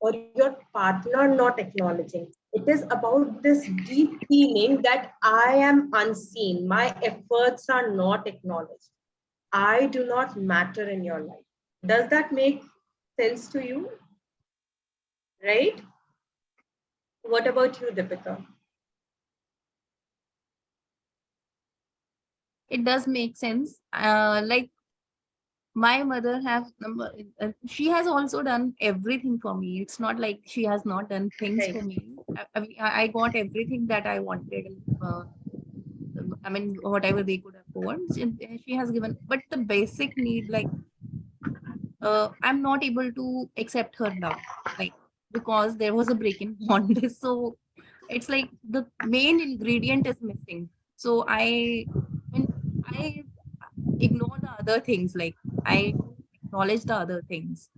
or your partner not acknowledging. It is about this deep feeling that I am unseen, my efforts are not acknowledged, I do not matter in your life. Does that make sense to you? Right? What about you, Deepika? It does make sense. Like my mother she has also done everything for me. It's not like she has not done things Right. for me. I got everything that I wanted. I mean, whatever they could afford, she has given. But the basic need, like, I'm not able to accept her love, like, because there was a break in bond. So it's like the main ingredient is missing. So I ignore the other things. Like, I don't acknowledge the other things.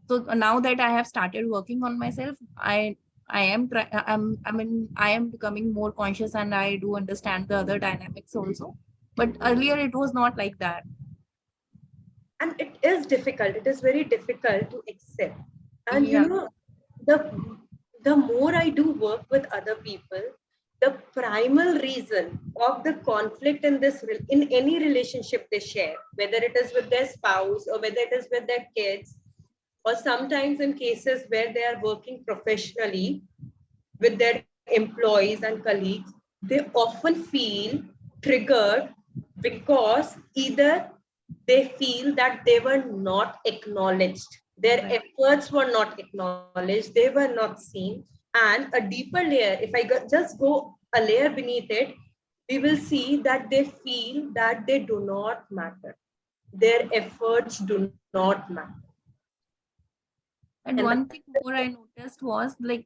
So now that I have started working on myself, I am becoming more conscious, and I do understand the other dynamics also. But earlier it was not like that. And it is difficult. It is very difficult to accept. And Yeah, the the more I do work with other people, the primal reason of the conflict in in any relationship they share, whether it is with their spouse or whether it is with their kids, or sometimes in cases where they are working professionally with their employees and colleagues, they often feel triggered because either they feel that they were not acknowledged, their right. efforts were not acknowledged, they were not seen. And a deeper layer, if I just go a layer beneath it, we will see that they feel that they do not matter. Their efforts do not matter. And And one thing more I noticed was, like,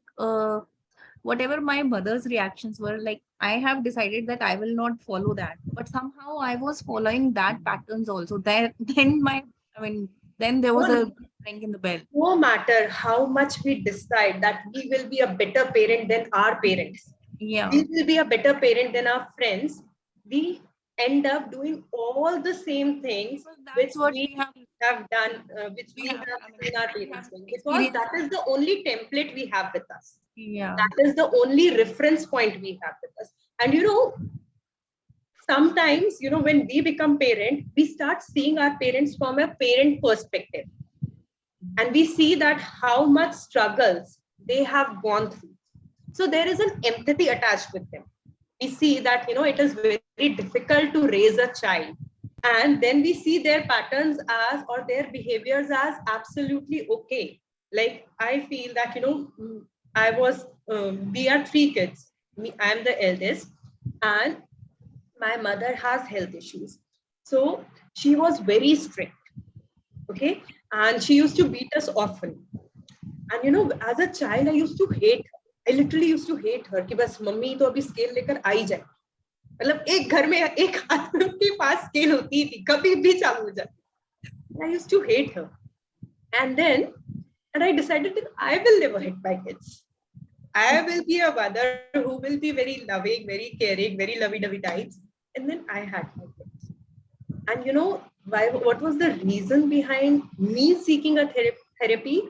whatever my mother's reactions were, like, I have decided that I will not follow that. But somehow I was following that patterns also. There, then I mean, then there was a ring in the bell. no matter how much we decide that we will be a better parent than our parents, Yeah, we will be a better parent than our friends, we end up doing all the same things because which that's what we have done, which we we have. have I mean, seen our we have parents doing, because experienced that is that. the only template we have with us. Yeah, That is the only reference point we have with us. And sometimes, when we become parent, we start seeing our parents from a parent perspective, and we see that how much struggles they have gone through. So there is an empathy attached with them. We see that it is very difficult to raise a child, and then we see their patterns as, or their behaviors as, absolutely okay. Like, I feel that I was we are three kids. I am the eldest, and my mother has health issues, so she was very strict. Okay, and she used to beat us often. And as a child, I used to hate her. I literally used to hate her कि बस mummy तो अभी scale लेकर आ ही जाए. मतलब एक घर में एक आदमी के पास स्केल होती थी, कभी भी चालू हो जाती. I used to hate her. And I decided that I will never hit my kids. I will be a mother who will be very loving, very caring, very lovey-dovey types. And then I had my kids. And you know, what was the reason behind me seeking a therapy?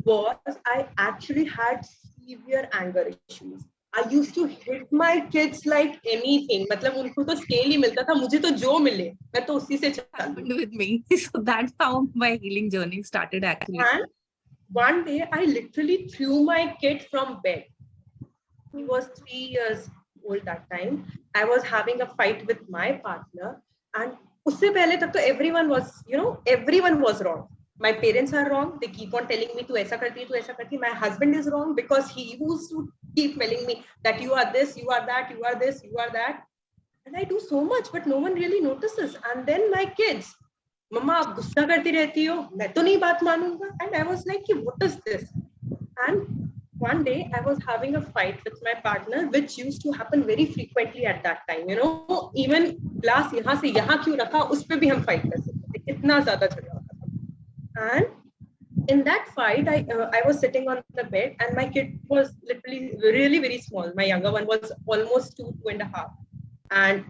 Was I actually had severe anger issues. I used to hit my kids like anything. मतलब उनको तो scale ही मिलता था, मुझे तो जो मिले मैं तो उसी से चालू. Happened with me. So that's how my healing journey started actually. And one day I literally threw my kid from bed. He was 3 years old that time. I was having a fight with my partner, and उससे पहले तक तो everyone was wrong. My parents are wrong. They keep on telling me, "तू ऐसा करती है, तू ऐसा करती है." My husband is wrong because he used to keep telling me that you are this, you are that, you are this, you are that. And I do so much, but no one really notices. And then my kids, "Mama, आप गुस्सा करती रहती हो, मैं तो नहीं बात मानूंगा." And I was like, "What is this?" And one day I was having a fight with my partner, which used to happen very frequently at that time. Even glass यहाँ से यहाँ क्यों रखा, उस पे भी हम fight कर सकते थे. इतना ज़्यादा झगड़ा होता था. And in that fight, I was sitting on the bed, and my kid was literally really very small. My younger one was almost 2.5, and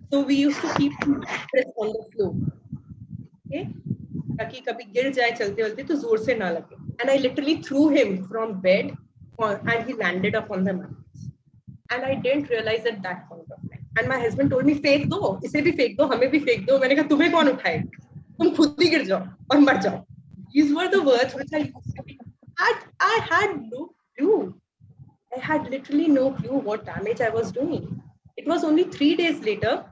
so we used to keep mattress on the floor. Okay, ताकि कभी गिर जाए चलते चलते तो जोर से ना लगे. And I literally threw him from bed, and he landed up on the mattress. And I didn't realize at that point of time. And my husband told me, फेंक दो, इसे भी फेंक दो, हमें भी फेंक दो. मैंने कहा तुम्हें कौन उठाएगा, तुम खुद ही गिर जाओ और मर जाओ. These were the words which I used to be. I had no clue. I had literally no clue what damage I was doing. It was only 3 days later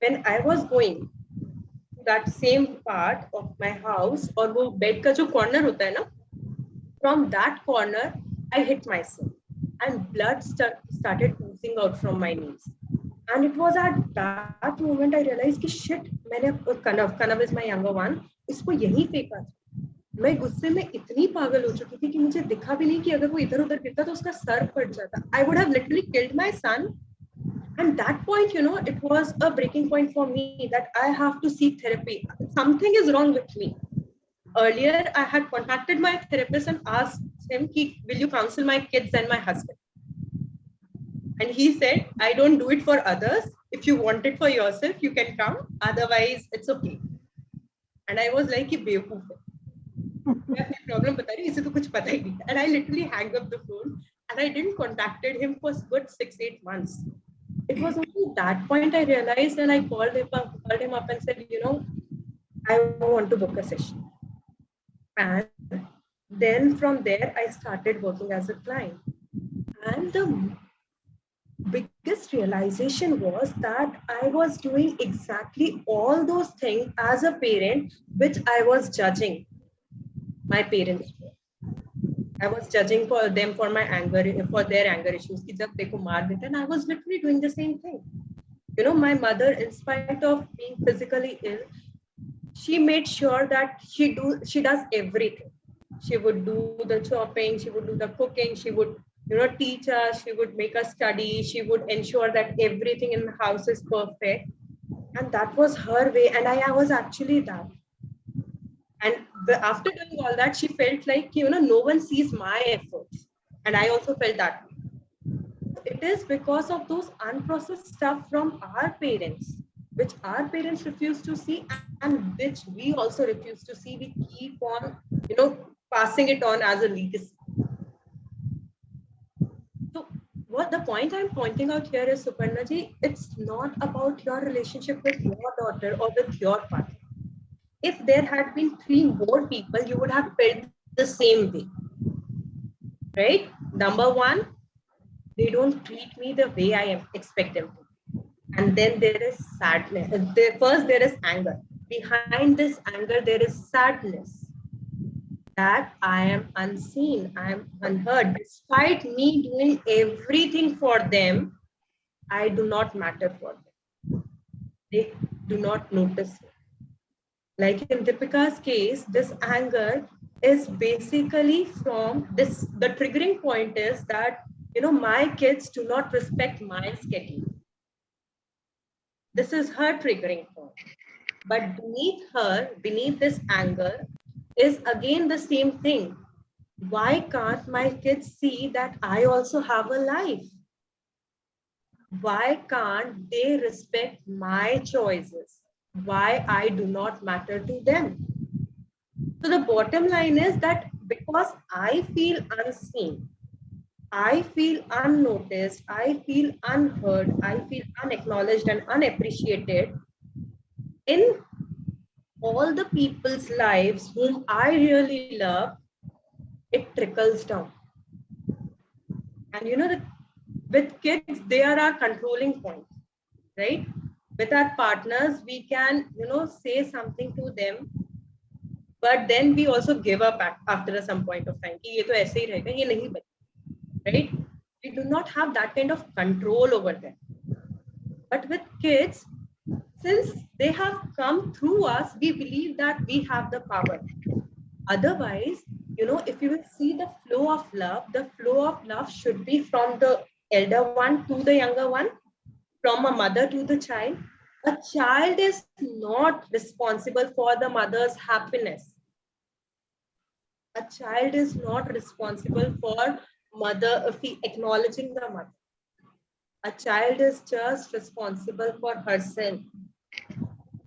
when I was going to that same part of my house, और वो bed का जो corner होता है ना, from that corner I hit myself and blood started oozing out from my knees. And it was at that moment I realized कि shit, मैंने Kanav is my younger one, इसको यहीं फेंका था. मैं गुस्से में इतनी पागल हो चुकी थी कि मुझे दिखा भी नहीं कि अगर वो इधर उधर गिरता तो उसका सर फट जाता. I would have literally killed my son. And that point, it was a breaking point for me that I have to seek therapy. Something is wrong with me. Earlier, I had contacted my therapist and asked him, will you counsel my kids and my husband? And he said, I don't do it for others. If you want it for yourself, you can come. Otherwise, it's okay. And I was like, बेवकूफ है. मैं अपनी problem बता रही हूँ, इसे तो कुछ पता ही नहीं. And I literally hang up the phone, and I didn't contacted him for good 6-8 months. It was only that point I realized, and I called him up and said, I want to book a session. And then from there, I started working as a client. And the biggest realization was that I was doing exactly all those things as a parent, which I was judging my parents for. I was judging for them for my anger, for their anger issues. कि जब देखो मार देते, and I was literally doing the same thing. My mother, in spite of being physically ill, she made sure that she does everything. She would do the chopping, she would do the cooking, she would teach us, she would make us study, she would ensure that everything in the house is perfect. And that was her way, and I was actually that. And after doing all that, she felt like no one sees my efforts, and I also felt that way. It is because of those unprocessed stuff from our parents, which our parents refuse to see, and which we also refuse to see. We keep on, passing it on as a legacy. So what the point I'm pointing out here is, Suparna ji, it's not about your relationship with your daughter or with your partner. If there had been 3 more people, you would have felt the same way. Right? Number 1, they don't treat me the way I expect them to. And then there is sadness. First, there is anger. Behind this anger, there is sadness that I am unseen, I am unheard. Despite me doing everything for them, I do not matter for them. They do not notice me. Like in Deepika's case, this anger is basically from this. The triggering point is that my kids do not respect my schedule. This is her triggering point. But beneath her, beneath this anger, is again the same thing. Why can't my kids see that I also have a life? Why can't they respect my choices? Why I do not matter to them? So the bottom line is that because I feel unseen, I feel unnoticed, I feel unheard, I feel unacknowledged and unappreciated in all the people's lives whom I really love, it trickles down. And with kids, they are our controlling points, right? With our partners, we can, say something to them, but then we also give up after some point of time. कि ये तो ऐसे ही रहेगा, ये नहीं बनेगा, right? We do not have that kind of control over them. But with kids, since they have come through us, we believe that we have the power. Otherwise, if you will see the flow of love should be from the elder one to the younger one, from a mother to the child. A child is not responsible for the mother's happiness. A child is not responsible for mother acknowledging the mother. A child is just responsible for herself.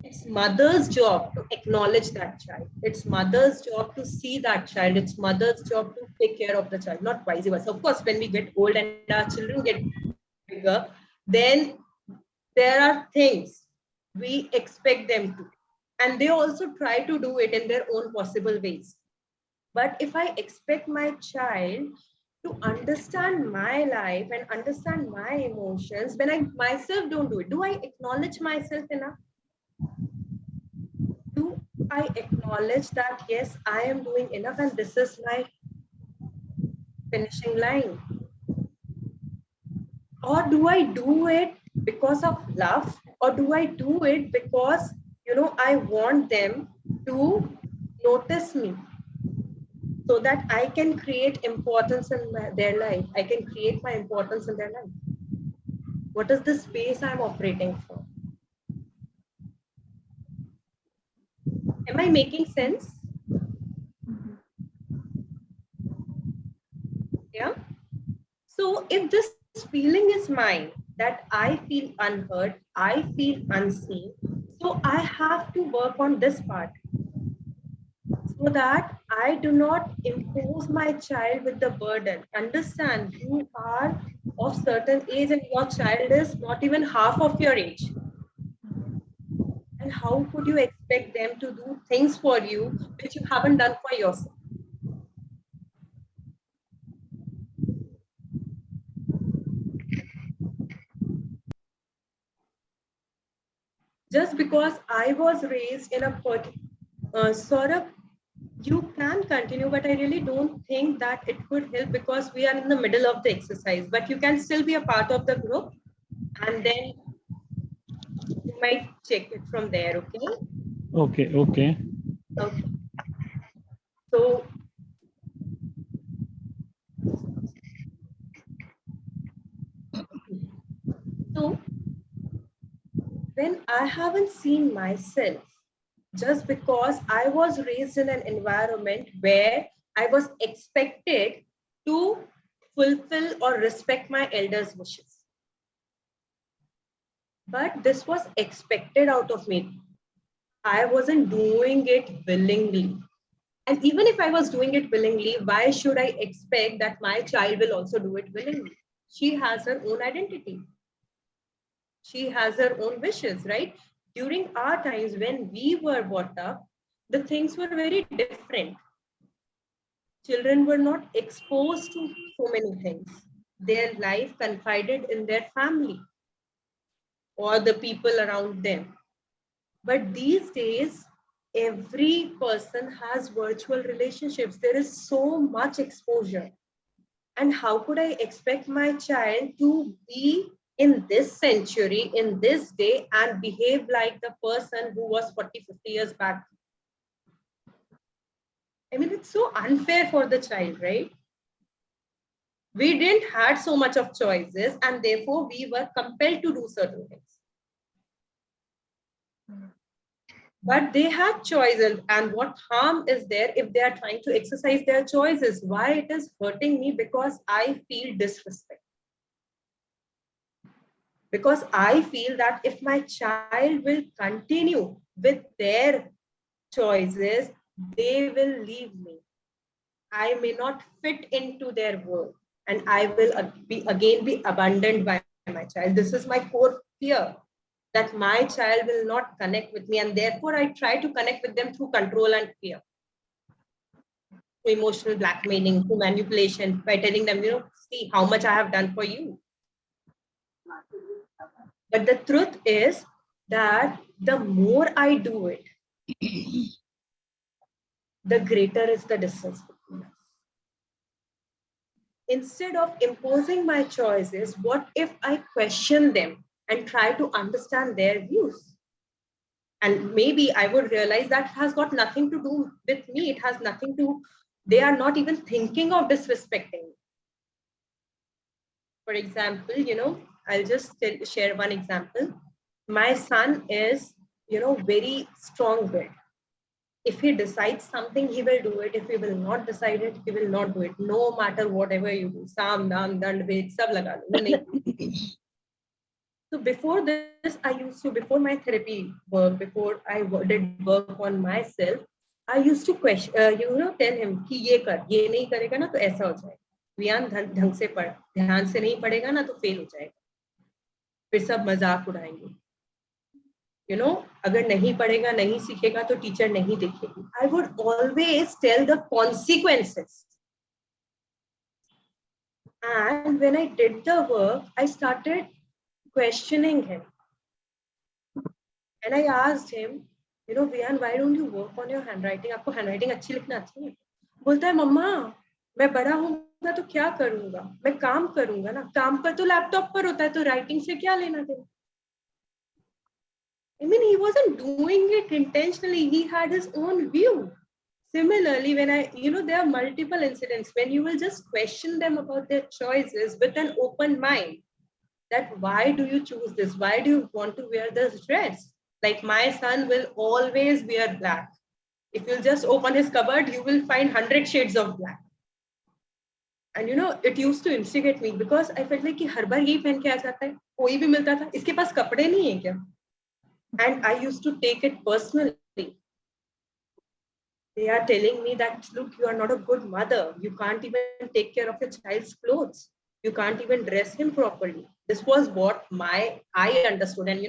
It's mother's job to acknowledge that child. It's mother's job to see that child. It's mother's job to take care of the child, not vice versa. Of course, when we get old and our children get bigger, then there are things we expect them to. And they also try to do it in their own possible ways. But if I expect my child to understand my life and understand my emotions, when I myself don't do it, do I acknowledge myself enough? Do I acknowledge that, yes, I am doing enough and this is my finishing line? Or do I do it because of love? Or do I do it because, I want them to notice me so that I can create importance in their life? I can create my importance in their life. What is the space I'm operating for? Am I making sense? Yeah. So if this feeling is mine, that I feel unheard, I feel unseen, so I have to work on this part so that I do not impose my child with the burden. Understand, you are of certain age and your child is not even half of your age. And how could you expect them to do things for you which you haven't done for yourself? Just because I was raised in a sort of, you can continue, but I really don't think that it could help because we are in the middle of the exercise. But you can still be a part of the group and then you might check it from there, okay? Okay, okay. Okay. So, so when I haven't seen myself, just because I was raised in an environment where I was expected to fulfill or respect my elders' wishes. But this was expected out of me. I wasn't doing it willingly. And even if I was doing it willingly, why should I expect that my child will also do it willingly? She has her own identity. She has her own wishes, right? During our times when we were brought up, the things were very different. Children were not exposed to so many things. Their life confided in their family or the people around them. But these days, every person has virtual relationships. There is so much exposure. And how could I expect my child to be in this century, in this day, and behave like the person who was 40, 50 years back? I mean, it's so unfair for the child, right? We didn't had so much of choices, and therefore we were compelled to do certain things. But they had choices, and what harm is there if they are trying to exercise their choices? Why it is hurting me? Because I feel disrespect. Because I feel that if my child will continue with their choices, they will leave me. I may not fit into their world, and I will be abandoned by my child. This is my core fear, that my child will not connect with me, and therefore I try to connect with them through control and fear, through emotional blackmailing, through manipulation, by telling them, see how much I have done for you. But the truth is that the more I do it, the greater is the distance between us. Instead of imposing my choices, what if I question them and try to understand their views? And maybe I would realize that has got nothing to do with me. It has nothing to, they are not even thinking of disrespecting me. For example, I'll just share one example. My son is, very strong-willed. If he decides something, he will do it. If he will not decide it, he will not do it. No matter whatever you do, Sam, Dam, Dand, Ved, sab laga do. So before my therapy work, before I did work on myself, I used to question, tell him कि ये कर, ये नहीं करेगा ना तो ऐसा हो जाएगा. वियान ढंग से पढ़, ध्यान से नहीं पढ़ेगा ना तो फेल हो जाएगा. फिर सब मजाक उड़ाएंगे. अगर नहीं पढ़ेगा, नहीं सीखेगा तो टीचर नहीं देखेगी. I would always tell the consequences. And when I did the work, I started questioning him. And I asked him, Vian, why don't you work on your handwriting? आपको handwriting अच्छी लिखना आती है? बोलता है, मम्मा, मैं बड़ा होऊंगा तो क्या करूंगा? मैं काम करूंगा ना. काम पर तो लैपटॉप पर होता है, तो राइटिंग से क्या लेना देना? I mean, he wasn't doing it intentionally. He had his own view. Similarly, when there are multiple incidents when you will just question them about their choices with an open mind. That why do you choose this? Why do you want to wear this dress? Like my son will always wear black. If you'll just open his cupboard, you will find 100 shades of black. And it used to instigate me because I felt like कि हर बार यही पहन के आ जाता है, कोई भी मिलता था, इसके पास कपड़े नहीं है क्या? And I used to take it personally. They are telling me that, look, you are not a good mother. You can't even take care of your child's clothes. You can't even dress him properly. This was what I understood. And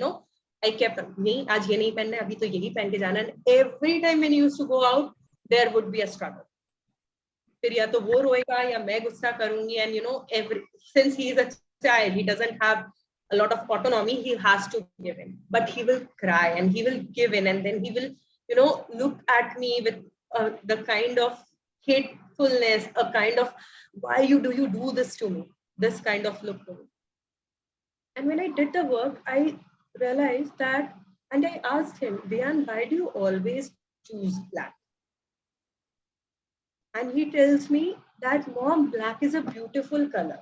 I kept, nahi, aaj ye nahi pehenna hai, abhi to yahi pehen ke jana. And every time when he used to go out, there would be a struggle. फिर या तो वो रोएगा या मैं गुस्सा करूंगी. And since he is a child, he doesn't have a lot of autonomy. He has to give in, but he will cry and he will give in, and then he will look at me with the kind of hatefulness, a kind of, why do you do this to me? This kind of look to me. And when I did the work, I realized that, and I asked him, Vian, why do you always choose black? And he tells me that, Mom, black is a beautiful color.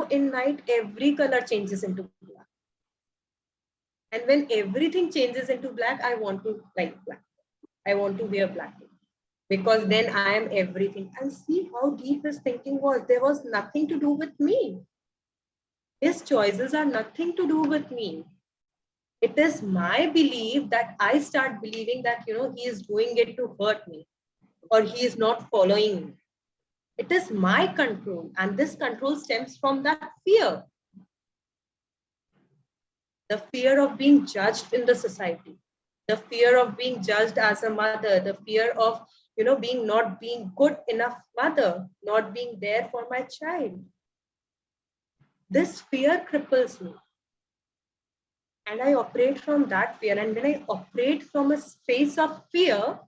In night, every color changes into black. And when everything changes into black, I want to like black. I want to wear black. Because then I am everything. And see how deep his thinking was. There was nothing to do with me. His choices are nothing to do with me. It is my belief that I start believing that, he is doing it to hurt me, or he is not following me. It is my control, and this control stems from that fear. The fear of being judged in the society, the fear of being judged as a mother, the fear of, not being good enough mother, not being there for my child. This fear cripples me. And I operate from that fear. And when I operate from a space of fear,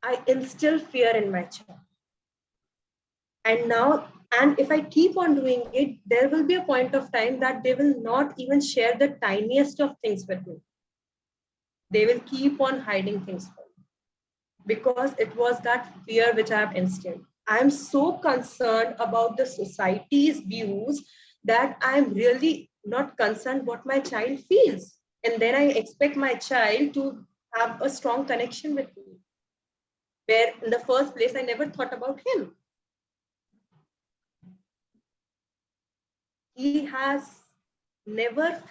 I instill fear in my child. And if I keep on doing it, there will be a point of time that they will not even share the tiniest of things with me. They will keep on hiding things from me because it was that fear which I have instilled. I am so concerned about the society's views that I am really not concerned what my child feels. And then I expect my child to have a strong connection with me, where in the first place I never thought about him. He has never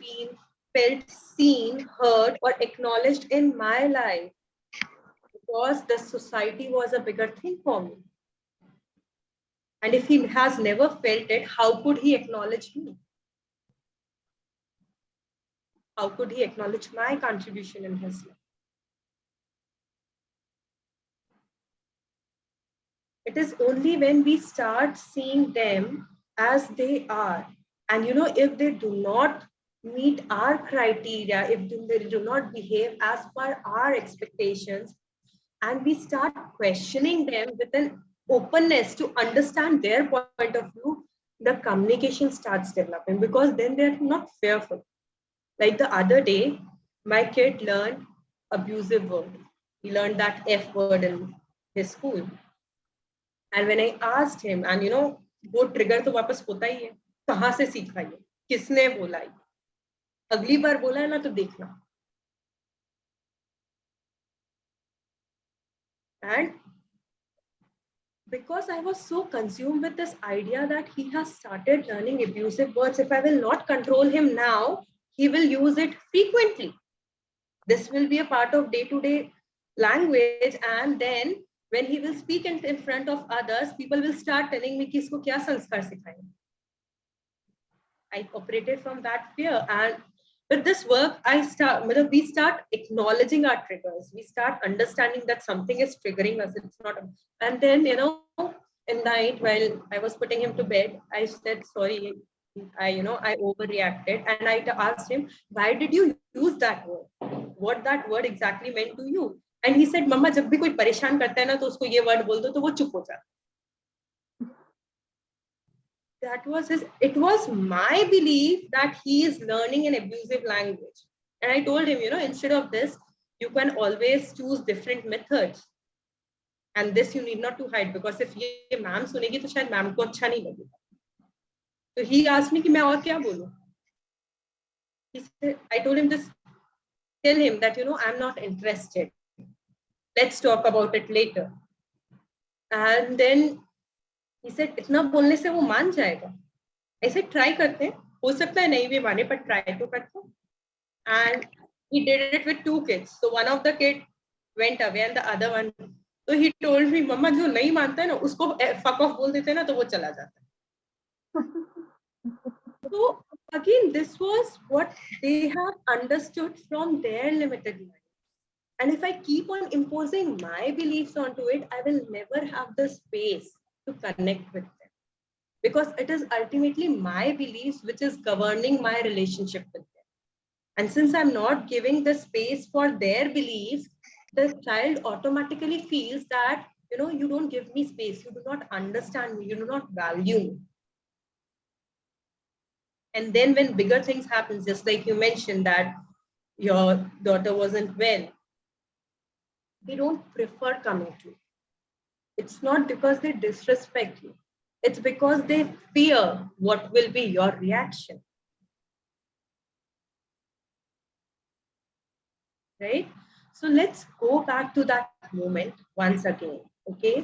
felt seen, heard, or acknowledged in my life because the society was a bigger thing for me. And if he has never felt it, how could he acknowledge me? How could he acknowledge my contribution in his life? It is only when we start seeing them as they are. And if they do not meet our criteria, if they do not behave as per our expectations, and we start questioning them with an openness to understand their point of view, the communication starts developing, because then they're not fearful. Like the other day, my kid learned abusive word. He learned that F word in his school. And when I asked him, and वो trigger तो वापस होता ही है, कहाँ से सीखा ये, किसने बोला ये, अगली बार बोला है ना तो देखना. And because I was so consumed with this idea that he has started learning abusive words, if I will not control him now, he will use it frequently. This will be a part of day-to-day language, and then when he will speak in front of others, people will start telling me कि इसको क्या संस्कार सिखाएं. I operated from that fear, and with this work, we start acknowledging our triggers. We start understanding that something is triggering us. It's not, and then in night while I was putting him to bed, I said sorry. I overreacted, and I asked him, why did you use that word? What that word exactly meant to you? And he said, Mama, जब भी कोई परेशान करता है ना तो उसको ये word बोल दो तो वो चुप हो जाता. That was it was my belief that he is learning an abusive language. And I told him, instead of this, you can always choose different methods. And this you need not to hide, because if ye ma'am sunegi to shayad ma'am ko acha nahi lagega. So he asked me कि मैं और क्या बोलूं. He said, I told him, just tell him that I'm not interested. Let's talk about it later. And then he said, इतना बोलने से वो मान जाएगा. I said, try करते हैं. हो सकता है नहीं भी माने, but try तो करते हैं. And he did it with 2 kids. So one of the kid went away and the other one. So he told me, Mama, जो नहीं मानता है ना उसको fuck off बोल देते हैं ना तो वो चला जाता है. So again, this was what they have understood from their limited mind. And if I keep on imposing my beliefs onto it, I will never have the space to connect with them. Because it is ultimately my beliefs which is governing my relationship with them. And since I'm not giving the space for their beliefs, the child automatically feels that, you don't give me space, you do not understand me, you do not value me. And then when bigger things happen, just like you mentioned that your daughter wasn't well, they don't prefer coming to you. It's not because they disrespect you. It's because they fear what will be your reaction. Right? So let's go back to that moment once again, okay?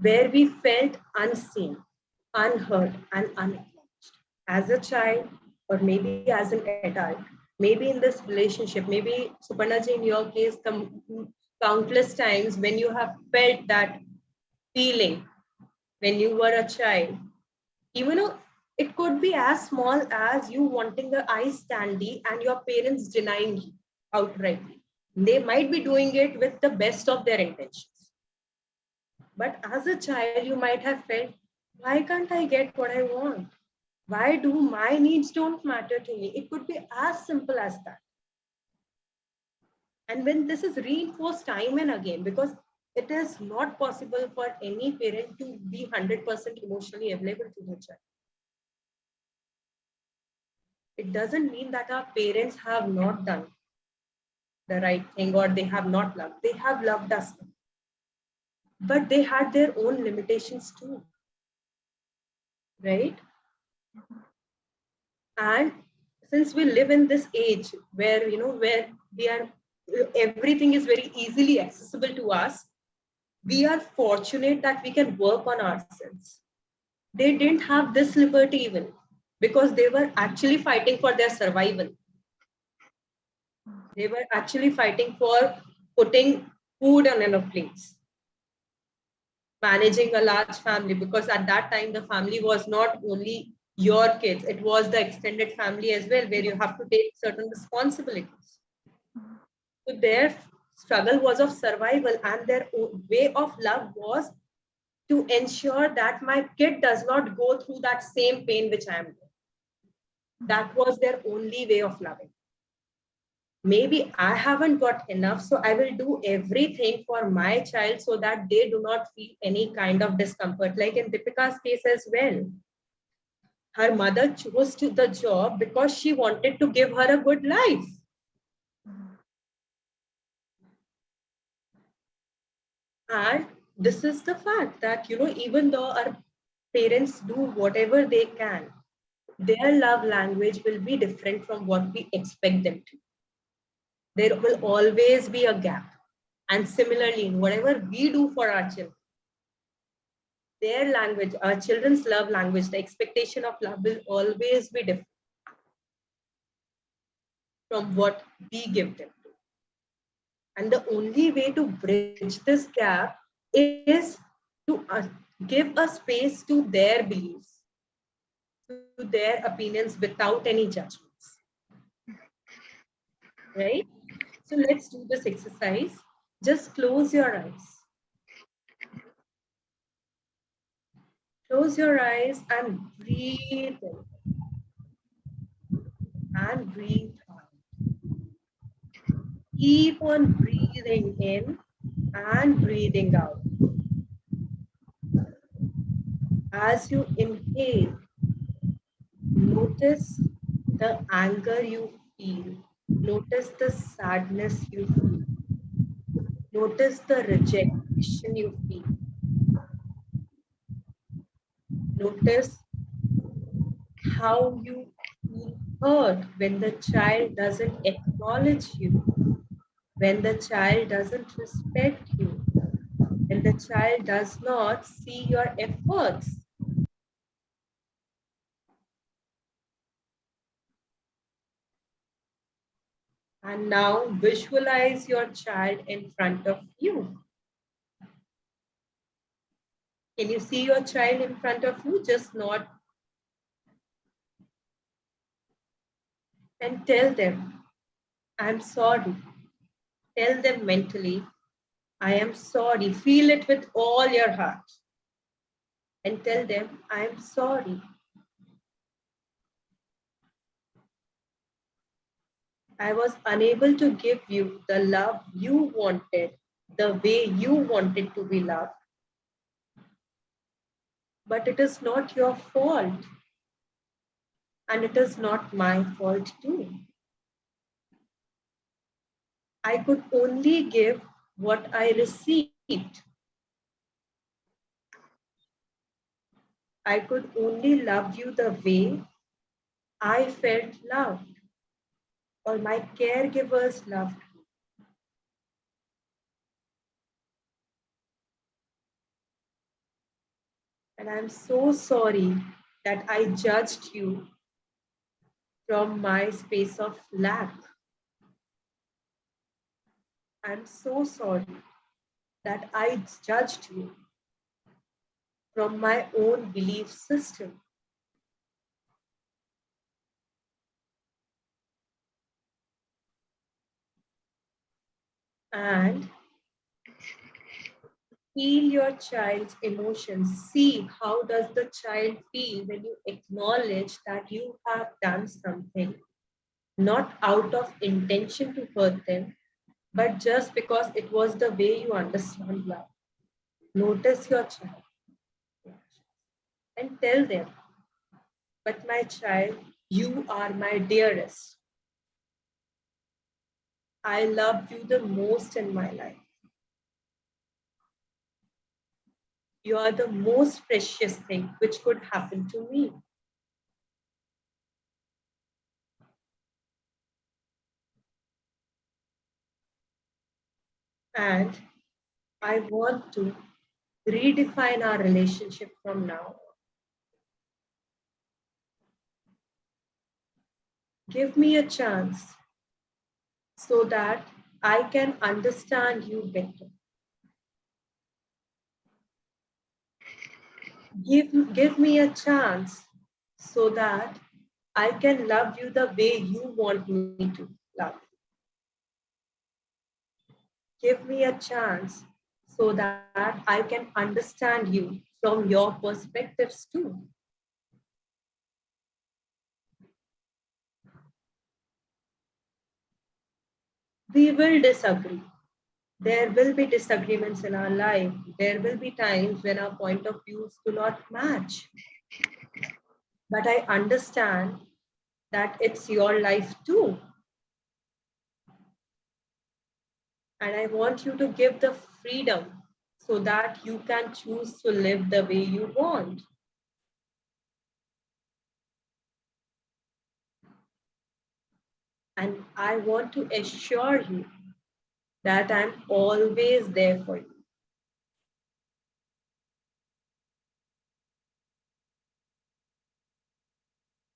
Where we felt unseen, unheard, and unacknowledged. As a child, or maybe as an adult, maybe in this relationship, maybe Suparnaji, in your case, the countless times when you have felt that feeling when you were a child, even though it could be as small as you wanting the ice candy and your parents denying you outrightly. They might be doing it with the best of their intentions. But as a child, you might have felt, why can't I get what I want? Why do my needs don't matter to me? It could be as simple as that. And when this is reinforced time and again, because it is not possible for any parent to be 100% emotionally available to their child. It doesn't mean that our parents have not done the right thing or they have not loved. They have loved us. But they had their own limitations too. Right? And since we live in this age where, where we are, everything is very easily accessible to us, we are fortunate that we can work on ourselves. They didn't have this liberty even, because they were actually fighting for their survival. They were actually fighting for putting food on enough plates, managing a large family, because at that time the family was not only your kids, it was the extended family as well, where you have to take certain responsibilities. So their struggle was of survival, and their way of love was to ensure that my kid does not go through that same pain which I am doing. That was their only way of loving. Maybe I haven't got enough, so I will do everything for my child so that they do not feel any kind of discomfort. Like in Deepika's case as well, her mother chose to the job because she wanted to give her a good life. And this is the fact that, even though our parents do whatever they can, their love language will be different from what we expect them to. There will always be a gap. And similarly, in whatever we do for our children, their language, our children's love language, the expectation of love will always be different from what we give them. And the only way to bridge this gap is to give a space to their beliefs, to their opinions without any judgments. Right? So let's do this exercise. Just close your eyes. Close your eyes and breathe in and breathe out. Keep on breathing in and breathing out. As you inhale, notice the anger you feel. Notice the sadness you feel. Notice the rejection you feel. Notice how you feel hurt when the child doesn't acknowledge you, when the child doesn't respect you, when the child does not see your efforts. And now visualize your child in front of you. Can you see your child in front of you? Just nod and tell them, I'm sorry. Tell them mentally, I am sorry. Feel it with all your heart. And tell them, I'm sorry. I was unable to give you the love you wanted, the way you wanted to be loved. But it is not your fault. And it is not my fault too. I could only give what I received. I could only love you the way I felt loved, or my caregivers loved me. And I'm so sorry that I judged you from my space of lack. I'm so sorry that I judged you from my own belief system. And feel your child's emotions. See how does the child feel when you acknowledge that you have done something, not out of intention to hurt them, but just because it was the way you understand love. Notice your child and tell them, but my child, you are my dearest. I love you the most in my life. You are the most precious thing which could happen to me. And I want to redefine our relationship from now on. Give me a chance so that I can understand you better. Give me a chance so that I can love you the way you want me to love. Give me a chance so that I can understand you from your perspectives too. We will disagree. There will be disagreements in our life. There will be times when our point of views do not match. But I understand that it's your life too. And I want you to give the freedom so that you can choose to live the way you want. And I want to assure you that I'm always there for you.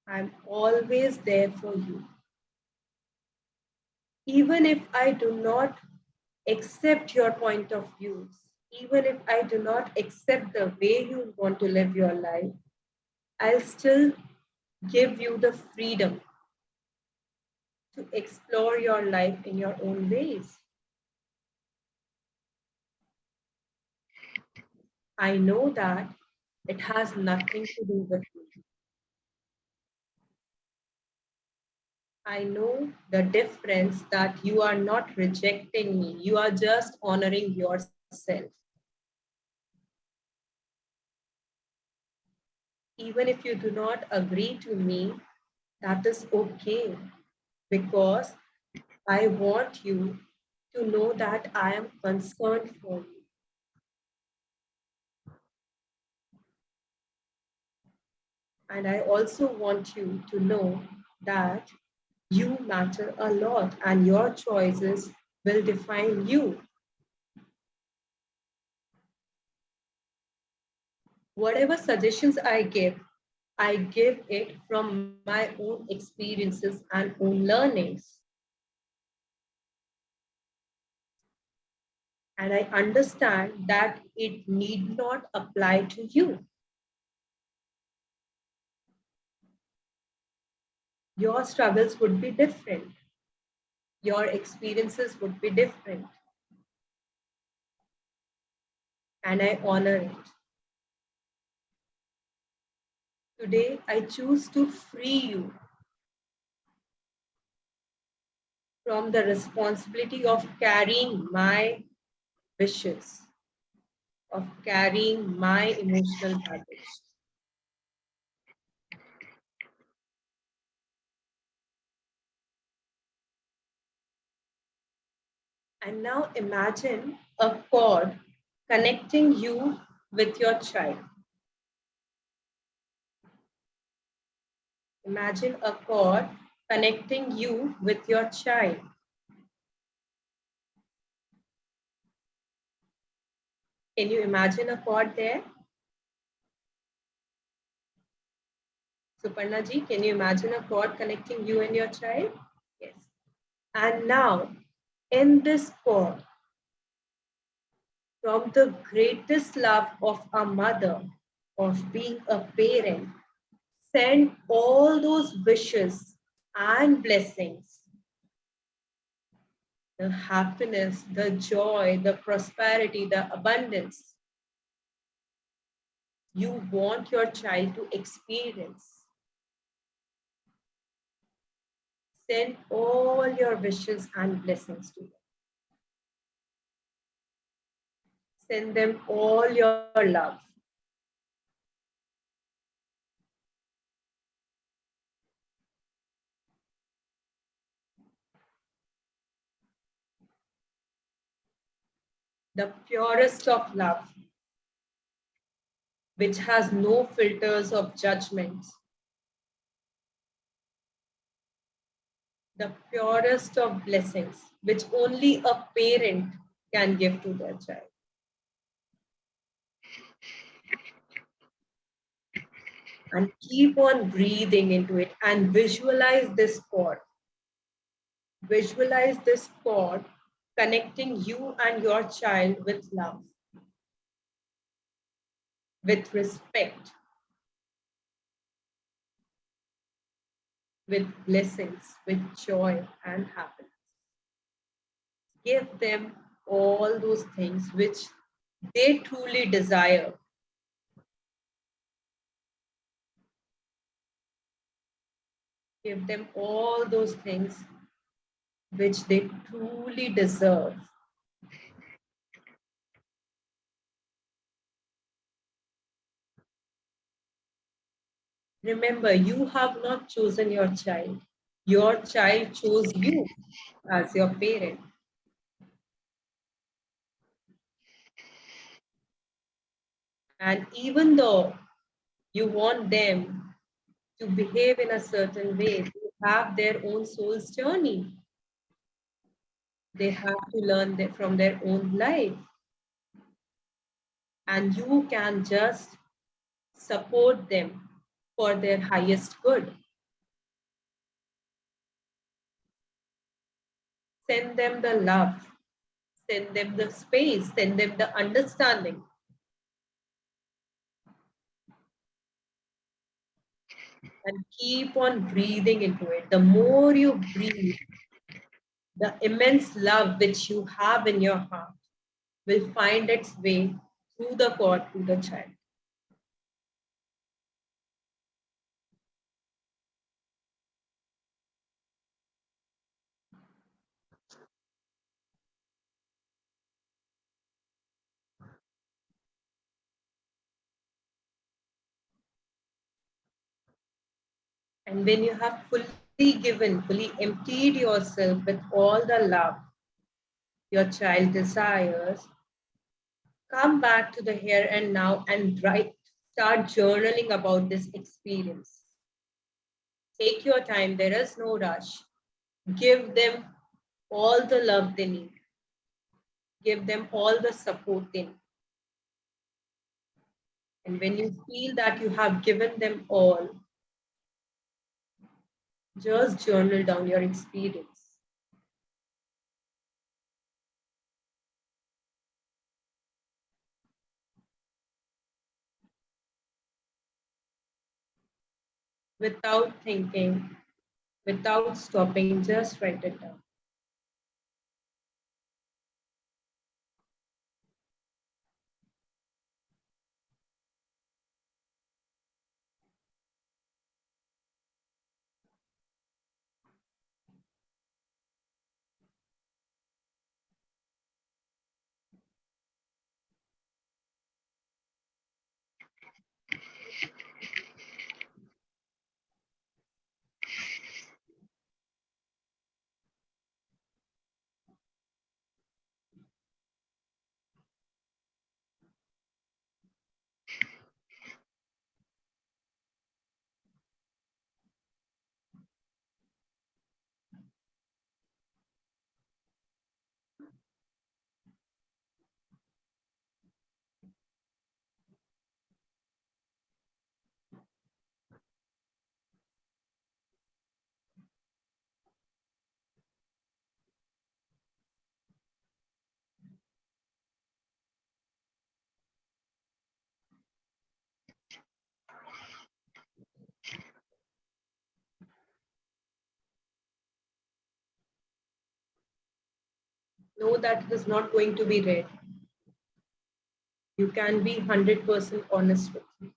I'm always there for you. Even if I do not accept your point of views, even if I do not accept the way you want to live your life, I'll still give you the freedom to explore your life in your own ways. I know that it has nothing to do with me. I know the difference that you are not rejecting me, you are just honoring yourself. Even if you do not agree to me, that is okay because I want you to know that I am concerned for you. And I also want you to know that you matter a lot and your choices will define you. Whatever suggestions I give it from my own experiences and own learnings. And I understand that it need not apply to you. Your struggles would be different. Your experiences would be different. And I honor it. Today, I choose to free you from the responsibility of carrying my wishes, of carrying my emotional baggage. And now imagine a cord connecting you with your child. Imagine a cord connecting you with your child. Can you imagine a cord there? Suparna ji, can you imagine a cord connecting you and your child? Yes. And now, in this cord, from the greatest love of a mother, of being a parent, send all those wishes and blessings, the happiness, the joy, the prosperity, the abundance you want your child to experience. Send all your wishes and blessings to them. Send them all your love. The purest of love, which has no filters of judgment. The purest of blessings, which only a parent can give to their child. And keep on breathing into it and visualize this cord. Visualize this cord connecting you and your child with love, with respect, with blessings, with joy and happiness. Give them all those things which they truly desire. Give them all those things which they truly deserve. Remember, you have not chosen your child. Your child chose you as your parent. And even though you want them to behave in a certain way, they have their own soul's journey. They have to learn from their own life. And you can just support them for their highest good. Send them the love, send them the space, send them the understanding. And keep on breathing into it. The more you breathe, the immense love which you have in your heart will find its way through the cord to the child. And when you have fully given, fully emptied yourself with all the love your child desires, come back to the here and now and write, start journaling about this experience. Take your time, there is no rush. Give them all the love they need. Give them all the support they need. And when you feel that you have given them all, just journal down your experience. Without thinking, without stopping, just write it down. Know that it is not going to be read. You can be 100% honest with you.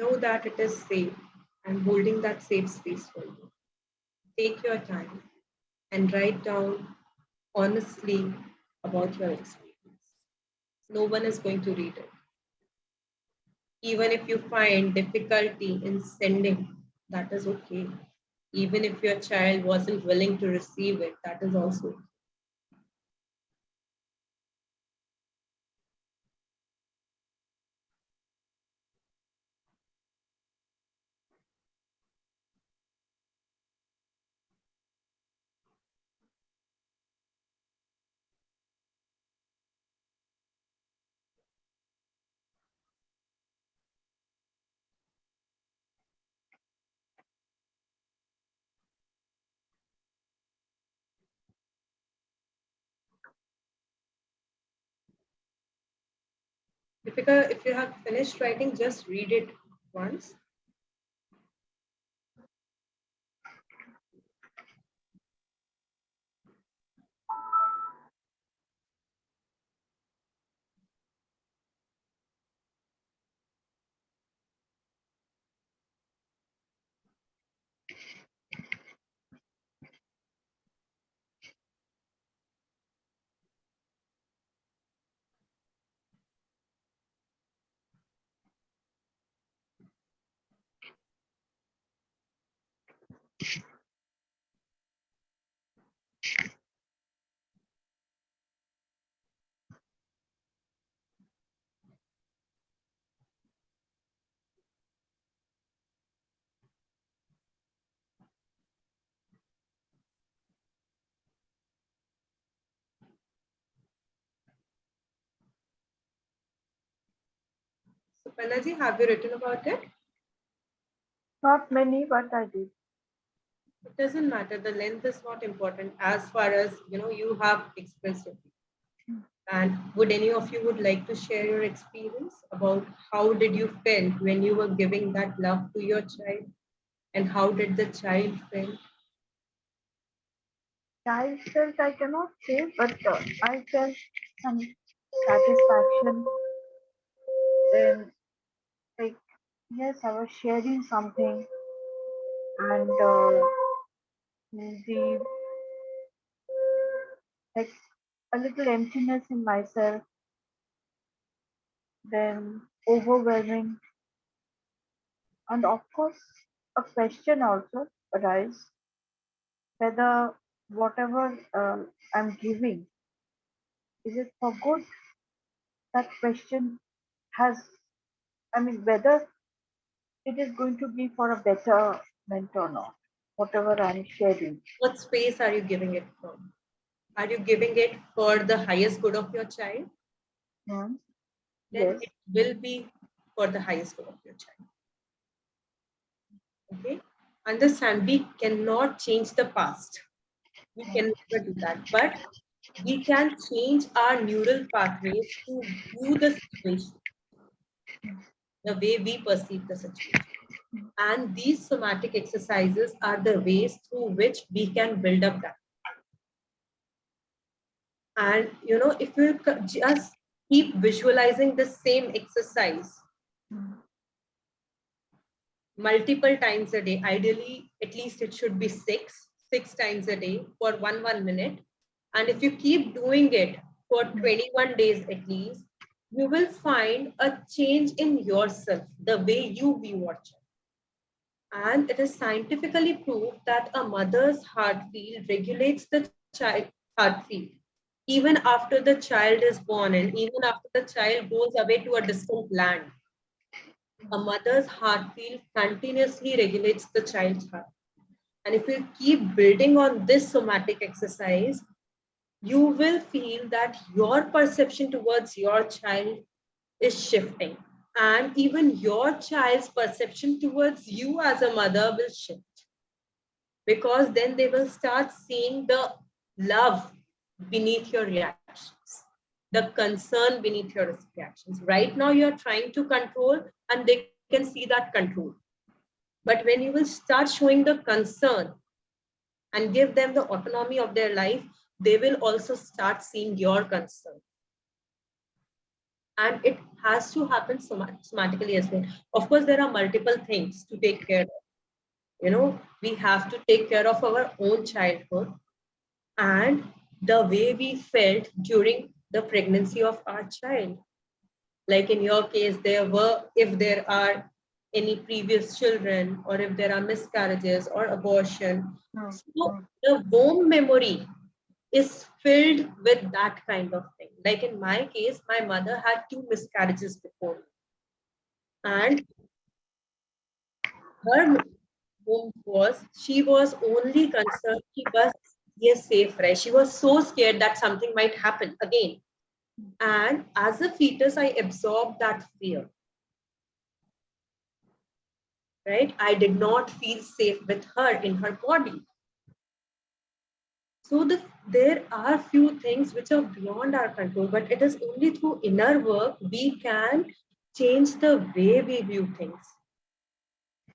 Know that it is safe. I'm holding that safe space for you. Take your time and write down honestly about your experience. No one is going to read it. Even if you find difficulty in sending, that is okay. Even if your child wasn't willing to receive it, that is also okay. If you have finished writing, just read it once. So, Panaji, have you written about it? Not many, but I did. It doesn't matter. The length is not important as far as you have expressed it. And would any of you would like to share your experience about how did you felt when you were giving that love to your child, and how did the child feel? I felt I cannot say, but I felt some satisfaction. Then, like, yes, I was sharing something, and the like a little emptiness in myself, then overwhelming, and of course, a question also arise whether whatever I'm giving is it for good. That question has, I mean, whether it is going to be for a betterment or not, whatever I'm sharing. What space are you giving it from? Are you giving it for the highest good of your child? Hmm? Then Yes. it will be for the highest good of your child. Okay? Understand, we cannot change the past. We can never do that. But we can change our neural pathways to view the situation, the way we perceive the situation. And these somatic exercises are the ways through which we can build up that. And if you just keep visualizing the same exercise multiple times a day, ideally at least it should be six times a day for one minute. And if you keep doing it for 21 days at least, you will find a change in yourself, the way you view your child. And it is scientifically proved that a mother's heartbeat regulates the child heartbeat even after the child is born, and even after the child goes away to a distant land. A mother's heartbeat continuously regulates the child's heart. And if you keep building on this somatic exercise, you will feel that your perception towards your child is shifting. And even your child's perception towards you as a mother will shift, because then they will start seeing the love beneath your reactions, the concern beneath your reactions. Right now, you're trying to control, and they can see that control. But when you will start showing the concern and give them the autonomy of their life, they will also start seeing your concern. and it has to happen somatically as well. Of course, there are multiple things to take care of. We have to take care of our own childhood and the way we felt during the pregnancy of our child. Like in your case, if there are any previous children, or if there are miscarriages or abortion, Hmm. so Hmm. the womb memory is filled with that kind of thing. Like in my case, my mother had two miscarriages before me, and her womb she was only concerned कि बस ये safe रहे. She was so scared that something might happen again. And as a fetus, I absorbed that fear, right? I did not feel safe with her in her body. So there are few things which are beyond our control, but it is only through inner work we can change the way we view things.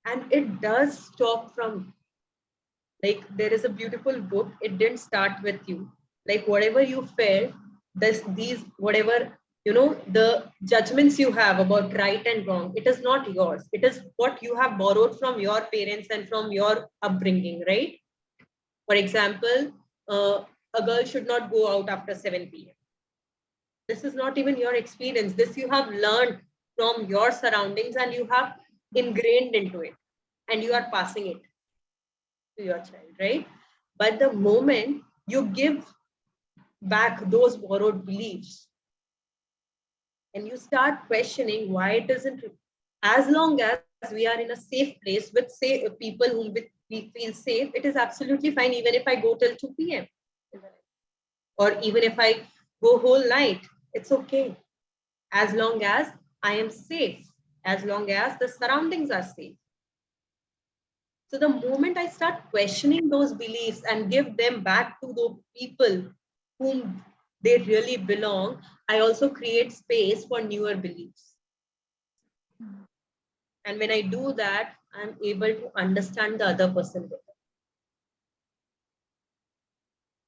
And it does stop from, like, there is a beautiful book, it didn't start with you. Like whatever you felt, these whatever, the judgments you have about right and wrong, it is not yours. It is what you have borrowed from your parents and from your upbringing, right? For example, a girl should not go out after 7 p.m. This is not even your experience. This you have learned from your surroundings and you have ingrained into it, and you are passing it to your child, right? But the moment you give back those borrowed beliefs and you start questioning why it isn't, as long as we are in a safe place with say people whom we feel safe, it is absolutely fine, even if I go till 2 p.m. or even if I go whole night, it's okay, as long as I am safe, as long as the surroundings are safe. So the moment I start questioning those beliefs and give them back to the people whom they really belong, I also create space for newer beliefs. And when I do that, I'm able to understand the other person better.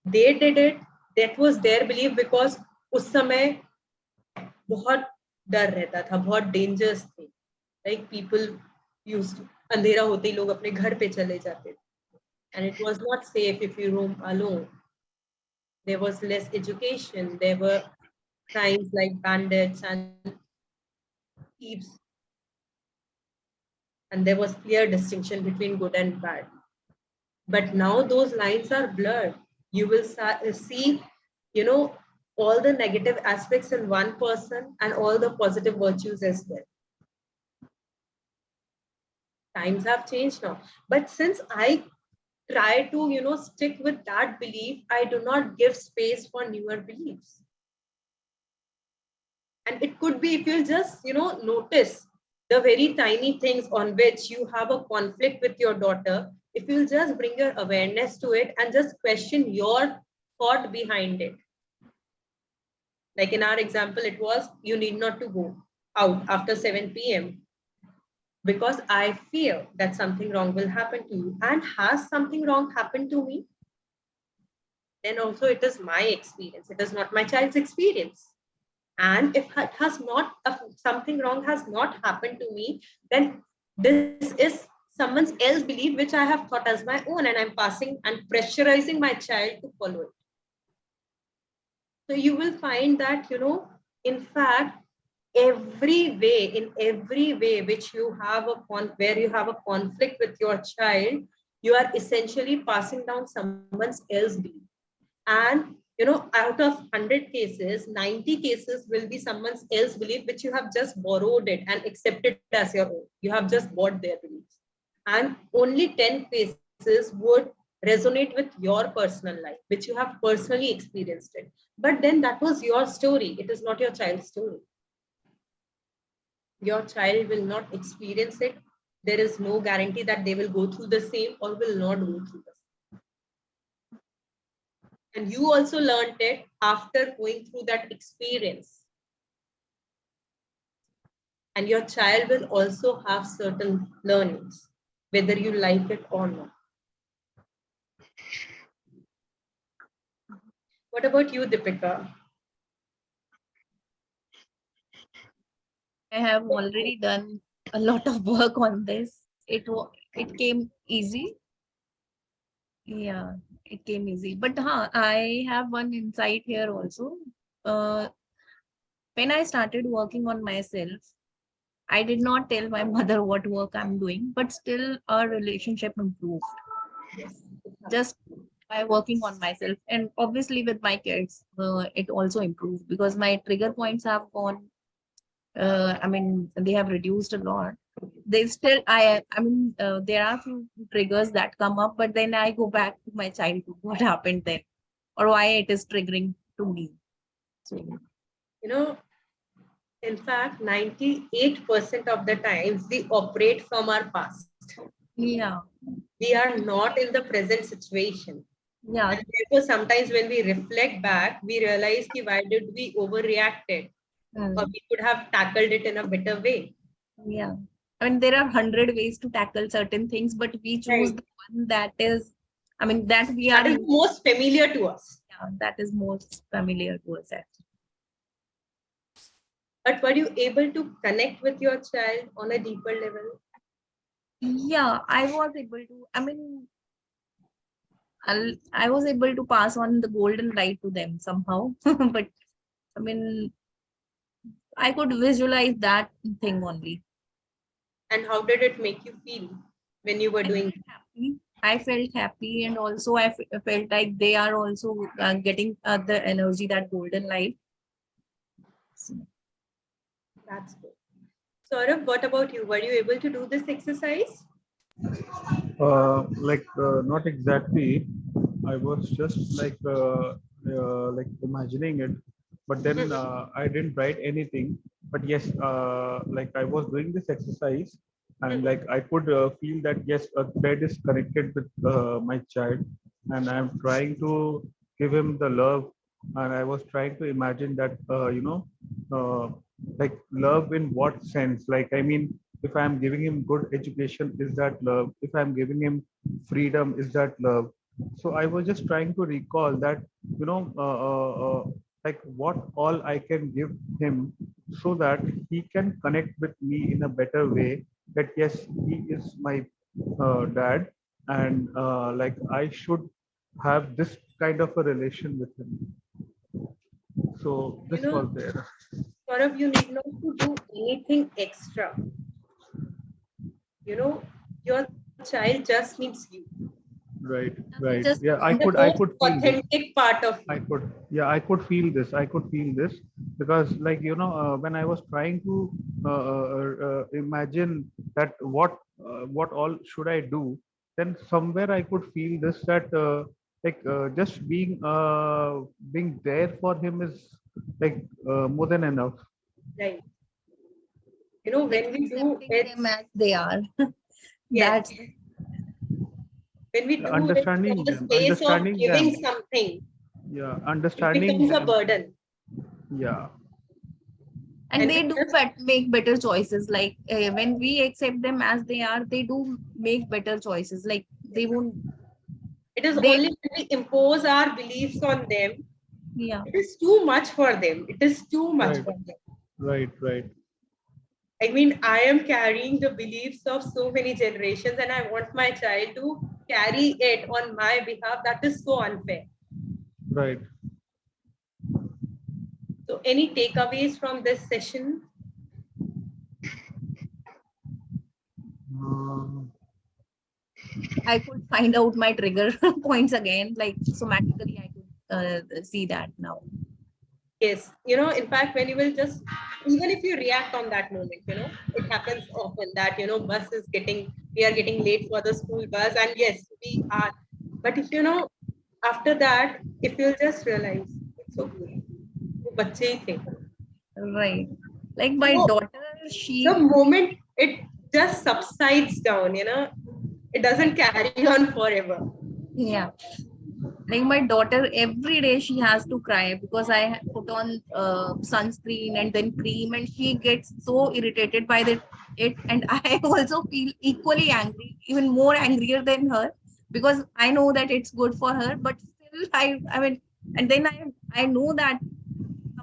They did it, that was their belief, because उस समय बहुत डर रहता था, बहुत dangers थे. Like people used to, अंधेरा होते ही लोग अपने घर पे चले जाते थे. And it was not safe if you roam alone. There was less education. There were crimes like bandits and thieves. And there was clear distinction between good and bad. But now those lines are blurred. You will see, you know, all the negative aspects in one person and all the positive virtues as well. Times have changed now. But since I try to, stick with that belief, I do not give space for newer beliefs. And it could be, if you'll just, notice the very tiny things on which you have a conflict with your daughter, if you'll just bring your awareness to it and just question your thought behind it. Like in our example, it was, you need not to go out after 7 p.m. because I fear that something wrong will happen to you. And has something wrong happened to me? Then also it is my experience. It is not my child's experience. And if it has not, if something wrong has not happened to me, then this is someone else's belief which I have thought as my own, and I'm passing and pressurizing my child to follow it. So you will find that, in fact, every way which you have where you have a conflict with your child, you are essentially passing down someone's else belief. And out of 100 cases, 90 cases will be someone else belief which you have just borrowed it and accepted as your own. You have just bought their beliefs, and only 10 cases would resonate with your personal life which you have personally experienced it. But then that was your story, it is not your child's story. Your child will not experience it. There is no guarantee that they will go through the same or will not go through the same. And you also learned it after going through that experience. And your child will also have certain learnings, whether you like it or not. What about you, Deepika? I have already done a lot of work on this. It came easy. Yeah, it came easy. But I have one insight here also. Uh, when I started working on myself, I did not tell my mother what work I'm doing, but still our relationship improved Yes. just by working on myself. And obviously with my kids, it also improved because my trigger points have gone. I mean, they have reduced a lot. They still, there are few triggers that come up, but then I go back to my childhood. What happened then, or why it is triggering to me? So You know, in fact, 98% of the times we operate from our past. yeah, We are not in the present situation. yeah, And therefore, sometimes when we reflect back, we realize ki why did we overreacted, or mm, we could have tackled it in a better way. yeah. I mean, there are 100 ways to tackle certain things, but we choose Right. the one that is, I mean, that we That are is the used. most familiar to us. Yeah, that is most familiar to us. Actually. But were you able to connect with your child on a deeper level? Yeah, I was able to. I mean, I was able to pass on the golden light to them somehow. But I mean, I could visualize that thing only. And how did it make you feel when you were I doing felt happy. I felt happy, and also felt like they are also getting the energy, that golden light. So, that's good? Saurabh, what about you? Were you able to do this exercise? Not exactly. I was just like imagining it, but then Mhm. I didn't write anything. But yes, like I was doing this exercise, and Mhm. like I could feel that yes, a thread is connected with my child, and I'm trying to give him the love, and I was trying to imagine that uh, like love in what sense? Like I mean, if I'm giving him good education, is that love? If I'm giving him freedom, is that love? So I was just trying to recall that, you know, like what all I can give him so that he can connect with me in a better way. That yes, he is my dad, and like I should have this kind of a relation with him. So You this know, was there. Saurabh, you need not to do anything extra. You know, your child just needs you Right, they right. just Yeah, in want. the I most could feel this. authentic part of I you. could, yeah, I could feel this. I could feel this because, like, when I was trying to imagine that what all should I do, then somewhere I could feel this that just being there for him is like more than enough. Right. You know, Like when we do accepting it, them as they are. yes, That's the, when we do it from Understanding the them, space of understanding giving them. something, Yeah, it understanding becomes a them. burden. Yeah, and And they it do just, make better choices. Like when we accept them as they are, they do make better choices. Like they won't. it is They only when we impose our beliefs on them, yeah. it is too much for them. It is too much right, for them. right, right, I mean, I am carrying the beliefs of so many generations, and I want my child to carry it on my behalf. That is so unfair. right. So, any takeaways from this session? Um, I could find out my trigger points again. Like somatically, I could see that now. Yes, you know, in fact, when you will just, even if you react on that moment, you know, it happens often that, you know, bus is getting, we are getting late for the school bus, and yes, we are. But if you know, after that, if you'll just realize, it's okay, वो बच्चे ही थे. Right. Like my So daughter, the she moment it just subsides down, you know, it doesn't carry on forever. yeah. Like my daughter, every day she has to cry because I put on sunscreen and then cream, and she gets so irritated by it. And I also feel equally angry, even more angrier than her, because I know that it's good for her, but still, I mean, and then I know that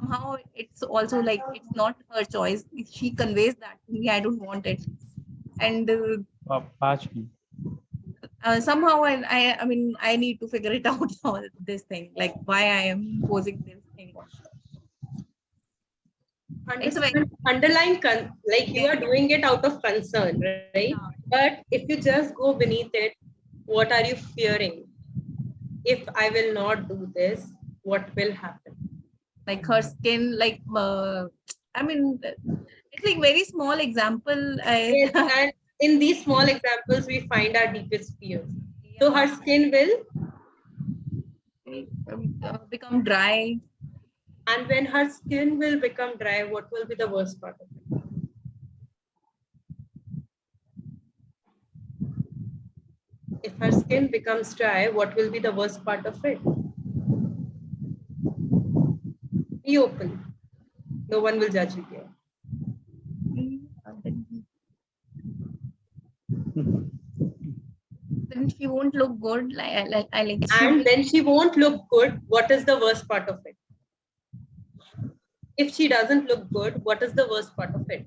somehow it's also like it's not her choice. She conveys that to me, I don't want it. And Passion. somehow I mean I need to figure it out, all this thing, like why I am imposing this thing. It's a very, Understand underlying like you yeah, are doing it out of concern, right? yeah, But if you just go beneath it, what are you fearing? If I will not do this, what will happen? like her skin, like I mean it's like very small example. I Yes, and in these small examples, we find our deepest fears. So yeah, her skin will, become dry. and when her skin will become dry, what will be the worst part of it? If her skin becomes dry, what will be the worst part of it? Be open. No one will judge you here. Then she won't look good, like she And will. then she won't look good. What is the worst part of it? If she doesn't look good, what is the worst part of it?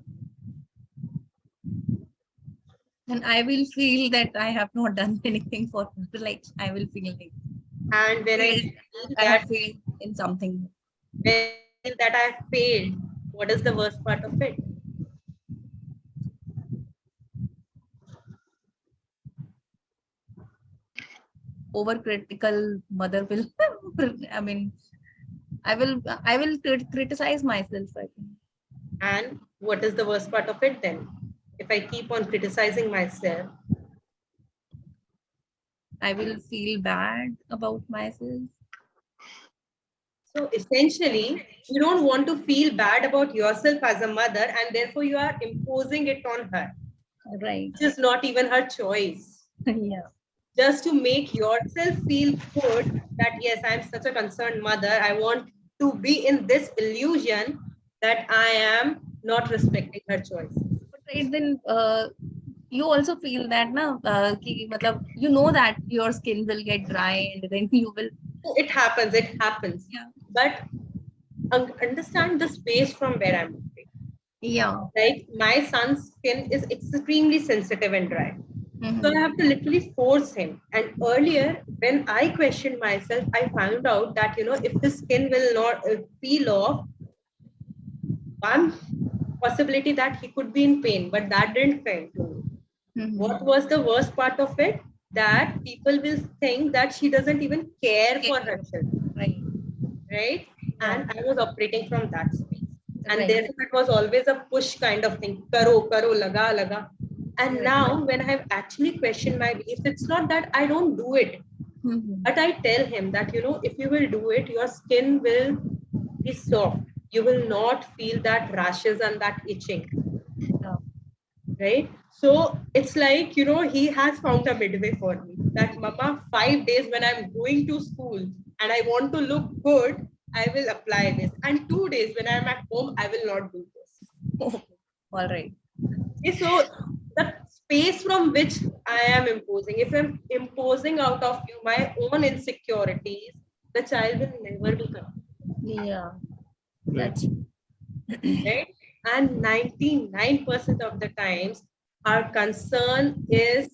And I will feel that I have not done anything for her. Like I will feel like And when I failed, feel I that have failed in something. when I feel that I have failed, what is the worst part of it? Overcritical mother will. I mean, I will criticize myself. I think And what is the worst part of it then? If I keep on criticizing myself, I will feel bad about myself. so essentially, you don't want to feel bad about yourself as a mother, and therefore you are imposing it on her, Right. which is not even her choice. Yeah. Just to make yourself feel good that yes, I'm such a concerned mother. I want to be in this illusion that I am not respecting her choices. But right then, you also feel that na, ki, matlab, you know that your skin will get dry and then you will. So it happens, it happens. Yeah. But understand the space from where I'm moving. Yeah. Like my son's skin is extremely sensitive and dry. So I Mhm. have to literally force him. And earlier, when I questioned myself, I found out that, if the skin will not peel off, one possibility that he could be in pain, but that didn't come to me. What Mhm. was the worst part of it? That people will think that she doesn't even care for Care. her children, Right. right? Yeah. And I was operating from that space. And Right. therefore, it was always a push kind of thing. Karo, laga, laga. And Right. now, when I have actually questioned my beliefs, it's not that I don't do it, Mhm. but I tell him that, if you will do it, your skin will be soft. You will not feel that rashes and that itching, Yeah. right? So it's like, he has found a midway for me that, Mama, 5 days when I'm going to school and I want to look good, I will apply this. And 2 days when I'm at home, I will not do this. Okay. All right. Okay, so the space from which I am imposing, if I'm imposing out of you my own insecurities, the child will never be comfortable, Yeah. Right. That's right? And 99% of the times, our concern is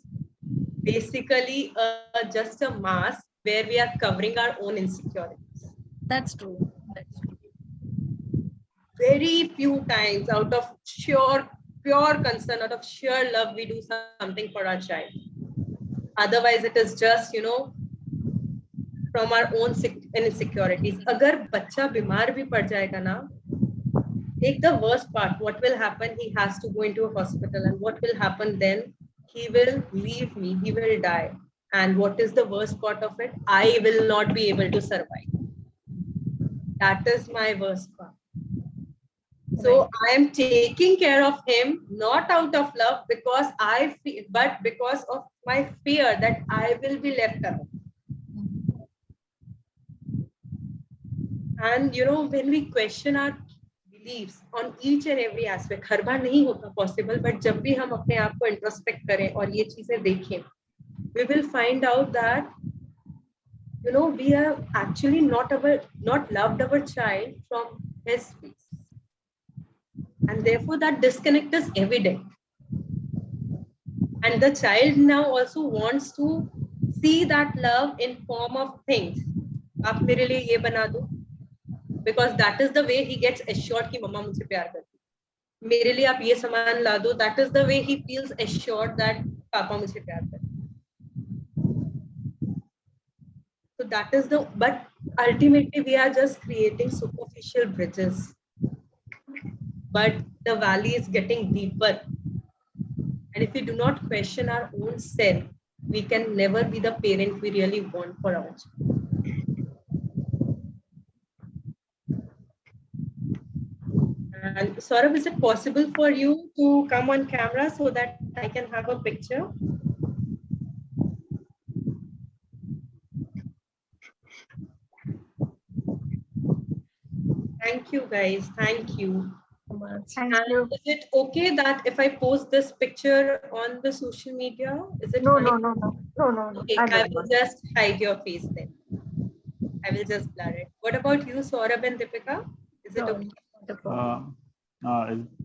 basically just a mask where we are covering our own insecurities. that's true. That's true. Very few times, out of pure concern, out of sheer love, we do something for our child. Otherwise, it is just, from our own insecurities. अगर बच्चा बीमार भी पड़ जाएगा ना, take the worst part. What will happen? He has to go into a hospital, and what will happen then? He will leave me. He will die. And what is the worst part of it? I will not be able to survive. That is my worst part. Right. So I am taking care of him not out of love because I feel, but because of my fear that I will be left alone. Mhm. And when we question our beliefs on each and every aspect, हर बार नहीं होता possible, but जब भी हम अपने आप को introspect करें और ये चीजें देखें, we will find out that we have actually not loved our child from his space. And therefore that disconnect is evident. And the child now also wants to see that love in form of things. आप मेरे लिए ये बना दो, because that is the way he gets assured कि मम्मा मुझसे प्यार करती है. मेरे लिए आप ये सामान ला दो, that is the way he feels assured that पापा मुझे प्यार करते हैं. So that is the, but ultimately we are just creating superficial bridges, but the valley is getting deeper. And if we do not question our own self, we can never be the parent we really want for our child. And Saurabh, is it possible for you to come on camera so that I can have a picture? Thank you, guys. Thank you. Thank And you. is it okay that if I post this picture on the social media? Is it No, fine? no, no, no, no, no, no. Okay, I I don't will want. just hide your face then. I will just blur it. What about you, Saurabh and Deepika? Is it No, okay? not a problem.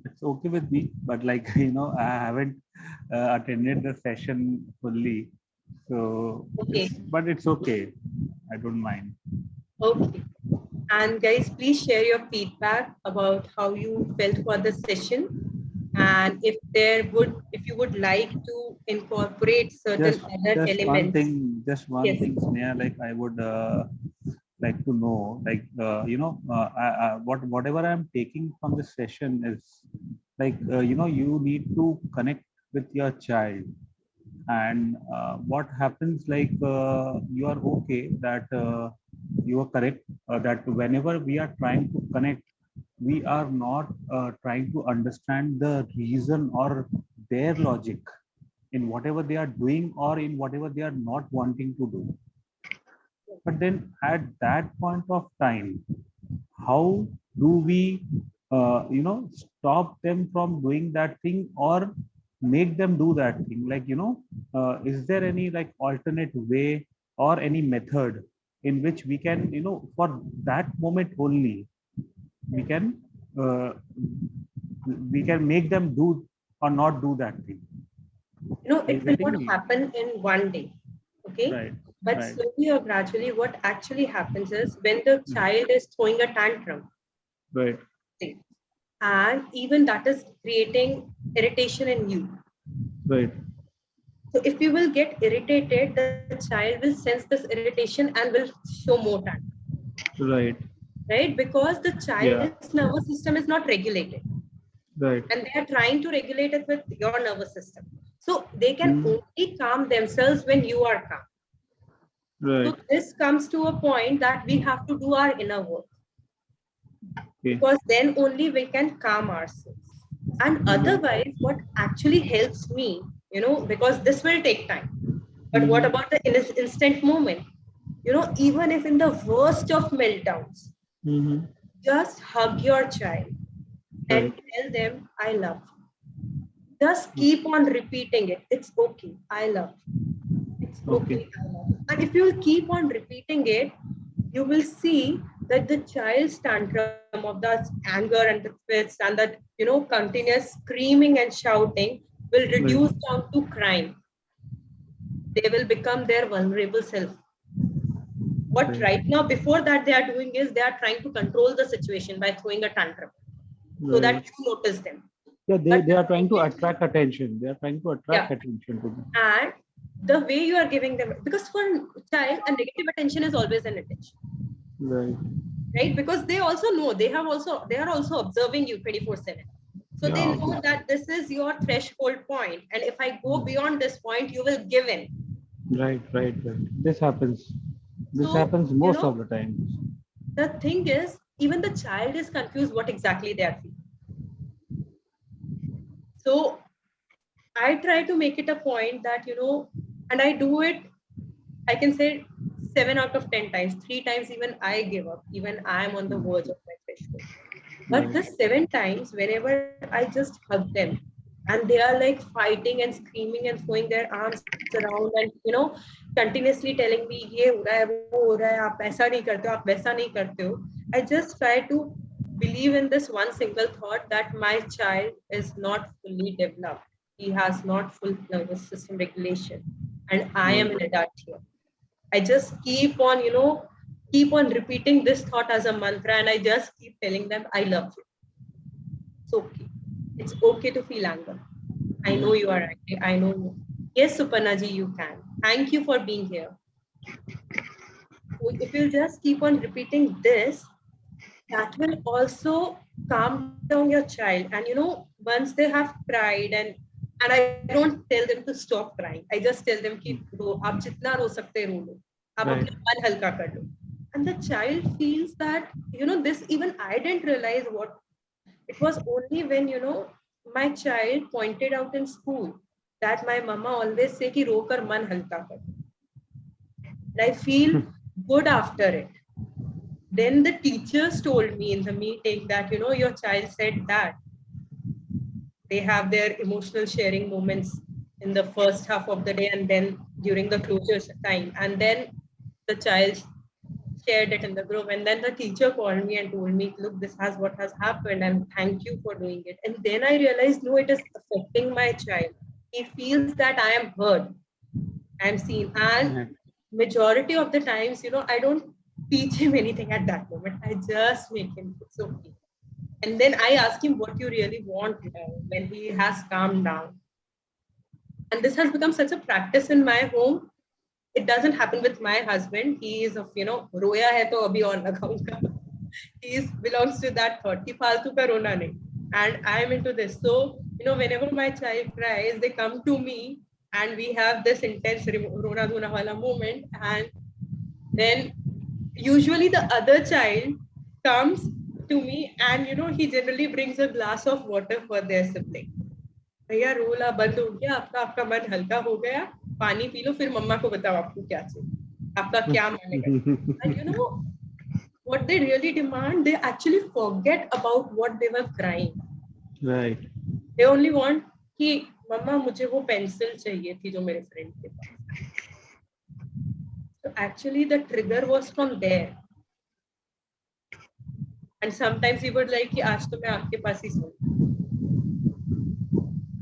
It's okay with me, but like I haven't attended the session fully, so Okay. but it's okay. I don't mind. Okay. And guys, please share your feedback about how you felt for the session. And if you would like to incorporate certain other elements. Just one Yes. thing, Sneha, like I would like to know, like whatever I'm taking from this session is like you need to connect with your child, and what happens, like you are okay that you are correct that whenever we are trying to connect, we are not trying to understand the reason or their logic in whatever they are doing or in whatever they are not wanting to do. But then at that point of time, how do we stop them from doing that thing or make them do that thing, like is there any like alternate way or any method in which we can for that moment only we can uh, we can make them do or not do that thing? Are you It will getting not me? happen in one day. Okay. Right, But right, slowly or gradually, what actually happens is when the child is throwing a tantrum, right, okay, and even that is creating irritation in you. right, So if you will get irritated, the child will sense this irritation and will show more tantrum, right, right? Because the child's yeah, nervous system is not regulated, right, and they are trying to regulate it with your nervous system. So they can mm, only calm themselves when you are calm. right, So this comes to a point that we have to do our inner work, okay, because then only we can calm ourselves. And otherwise, what actually helps me, because this will take time. But what mm-hmm. about the instant moment? Even if in the worst of meltdowns, Mm-hmm. just hug your child and Right, tell them, I love you. Just keep on repeating it. It's okay. I love you. It's okay, okay. I love you. And if you will keep on repeating it, you will see that the child's tantrum of the anger and the fits and that continuous screaming and shouting will right, reduce down to crying. They will become their vulnerable self. What right, right now before that they are doing is they are trying to control the situation by throwing a tantrum so that right. you notice them. Yeah, But they are trying to attract attention. They are trying to yeah, attract attention to them. and the way you are giving them, because for a child a negative attention is always an attention, Right. right? Because they also know, they are also observing you 24/7. So Yeah, they know obviously. that this is your threshold point, and if I go beyond this point you will give in. Right, right, right. This happens. This So happens most of the times. the thing is, even the child is confused what exactly they are feeling. So I try to make it a point that and I do it, I can say 7 out of 10 times. 3 times even I give up, even I am on the verge of my threshold. But Right, the 7 times, whenever I just hug them, and they are like fighting and screaming and throwing their arms around and continuously telling me ये हो रहा है वो हो रहा है, आप ऐसा नहीं करते हो, आप वैसा नहीं करते हो. I just try to believe in this one single thought that my child is not fully developed. He has not full nervous system regulation, and I am Right. an adult here. I just keep on, keep on repeating this thought as a mantra, and I just keep telling them, I love you. It's okay. It's okay to feel anger. I know Right. you are angry. I know you. Yes, Suparnaji, you can. Thank you for being here. So if you just keep on repeating this, that will also calm down your child. And once they have cried, and I don't tell them to stop crying. I just tell them कि रो आप जितना रो सकते रो लो आप अपना Right. मन हल्का कर लो. And the child feels that this, even I didn't realize what it was, only when my child pointed out in school that my mama always say कि रोकर मन हल्का कर. And I feel good after it. Then the teachers told me in the meeting that your child said that they have their emotional sharing moments in the first half of the day, and then during the closure time, and then the child shared it in the group, and then the teacher called me and told me, look, this has what has happened and thank you for doing it. And then I realized, no, it is affecting my child. He feels that I am heard, I am seen. And Right. majority of the times, I don't teach him anything at that moment. I just make him, it's okay. And then I ask him what you really want now when he has calmed down. And this has become such a practice in my home. It doesn't happen with my husband. He is of, roya hai to abhi aur lagaunga. He belongs to that thought ki faltu ka rona nahi. And I am into this. So, whenever my child cries, they come to me and we have this intense rona dhuna wala moment. And then usually the other child comes to me, and he generally brings a glass of water for their sibling. भैया रोला बंद हो गया, आपका आपका मन हल्का हो गया, पानी पी लो, फिर मम्मा को बताओ आपको क्या चाहिए, आपका क्या मानेगा. And what they really demand, they actually forget about what they were crying. Right. They only want कि मम्मा मुझे वो पेंसिल चाहिए थी जो मेरे फ्रेंड के पास. So actually the trigger was from there. And sometimes we would like कि आज तो मैं आपके पास ही सोऊं.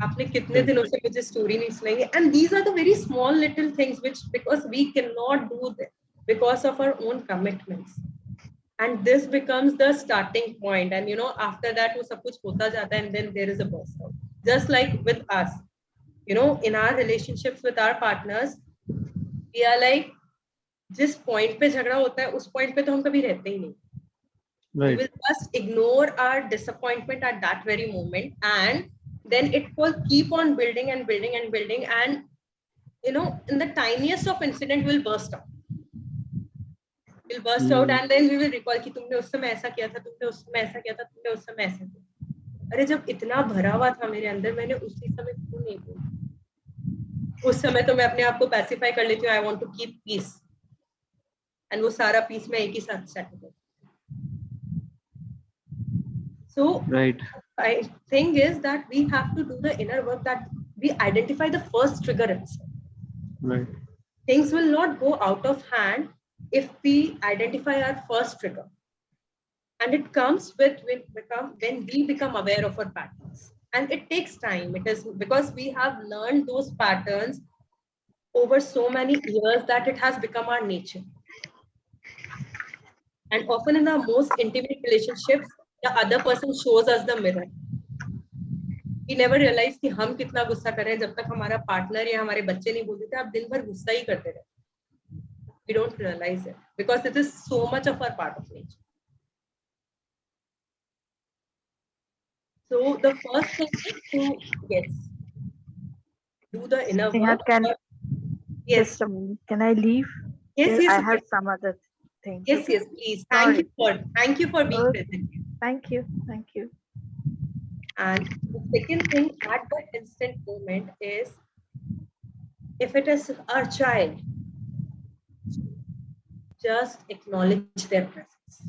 आपने कितने दिनों से मुझे स्टोरी नहीं सुनाई. And these are the very small little things which, because we cannot do that because of our own commitments. And this becomes the starting point. And after that वो सब कुछ होता जाता है, and then there is a burst out. Just like with us, in our relationships with our partners, we are like, जिस point पे झगड़ा होता है उस point पे तो हम कभी रहते ही नहीं. We Right. will just ignore our disappointment at that very moment, and then it will keep on building and building and building, and in the tiniest of incident will burst out. Will burst out, and then we will recall कि तुमने उस समय ऐसा किया था, तुमने उस समय ऐसा किया था, तुमने उस समय ऐसा किया. अरे जब इतना भरा हुआ था मेरे अंदर, मैंने उसी समय क्यों नहीं बोला. उस समय तो मैं अपने आप को पैसिफाई कर लेती हूँ, I want to keep peace, and वो सारा पीस मैं एक ही साथ सेट कर. So Right. I thing is that we have to do the inner work, that we identify the first trigger itself. Right. Things will not go out of hand if we identify our first trigger. And it comes when we become aware of our patterns. And it takes time. It is because we have learned those patterns over so many years that it has become our nature. And often in our most intimate relationships, the other person shows us the mirror. We never realize कि हम कितना गुस्सा कर रहे हैं जब तक हमारा पार्टनर या हमारे बच्चे नहीं बोल देते आप दिन भर गुस्सा ही करते रहे. We don't realize it because it is so much of our part of nature. So the first thing is to, yes, do the inner Neha, work. can Yes, just a moment. Can I leave? yes, yes, I okay. have some other things. Yes, Okay. yes, please. Sorry. Thank you for being Okay. present. Thank you. Thank you. And the second thing at that instant moment is, if it is our child, just acknowledge their presence.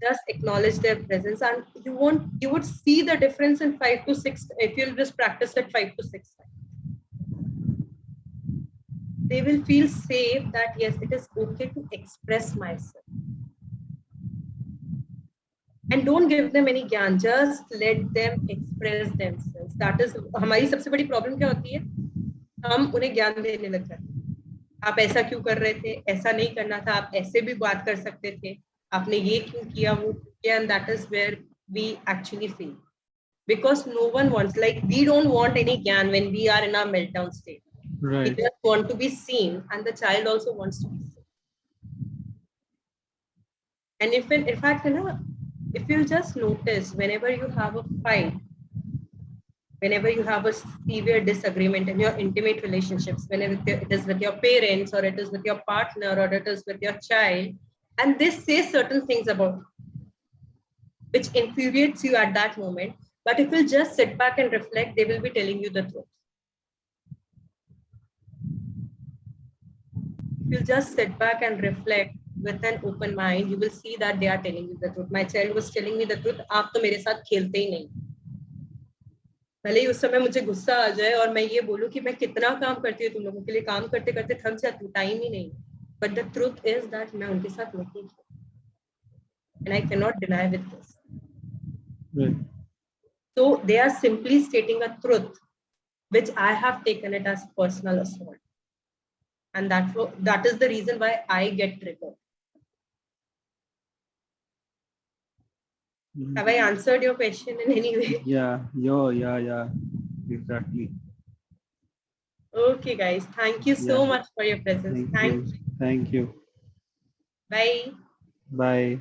Just acknowledge their presence, and you would see the difference in 5 to 6 if you'll just practice it 5 to 6 times. They will feel safe that yes, it is okay to express myself. and don't give them any ज्ञान, just let them express themselves. That is हमारी सबसे बड़ी problem क्या होती है, हम उन्हें ज्ञान देने लग जाते हैं. आप ऐसा क्यों कर रहे थे, ऐसा नहीं करना था, आप ऐसे भी बात कर सकते थे, आपने ये क्यों किया, वो क्यों किया. And that is where we actually fail, because no one wants, like we don't want any gyan when we are in our meltdown state. We Right. just want to be seen, and the child also wants to be seen. And if in fact, you know, if you just notice, whenever you have a fight, whenever you have a severe disagreement in your intimate relationships, whenever it is with your parents, or it is with your partner, or it is with your child, and they say certain things about which infuriates you at that moment, but if you just sit back and reflect, they will be telling you the truth. If you just sit back and reflect with an open mind, you will see that they are telling you the truth. My child was telling me the truth, आप तो मेरे साथ खेलते ही नहीं. भले ही उस समय मुझे गुस्सा आ जाए और मैं ये बोलूं कि मैं कितना काम करती हूँ तुम लोगों के लिए, काम करते करते थक जाती हूँ, टाइम ही नहीं. But the truth is that मैं उनके साथ नहीं हूँ, and I can not deny with this. Right. So they are simply stating a truth which I have taken it as personal assault, and that is the reason why I get triggered. Have I answered your question in any way? Yeah. Exactly. Okay, guys. Thank you so Yeah. much for your presence. Thank Thank you. you. Thank you. Bye. Bye.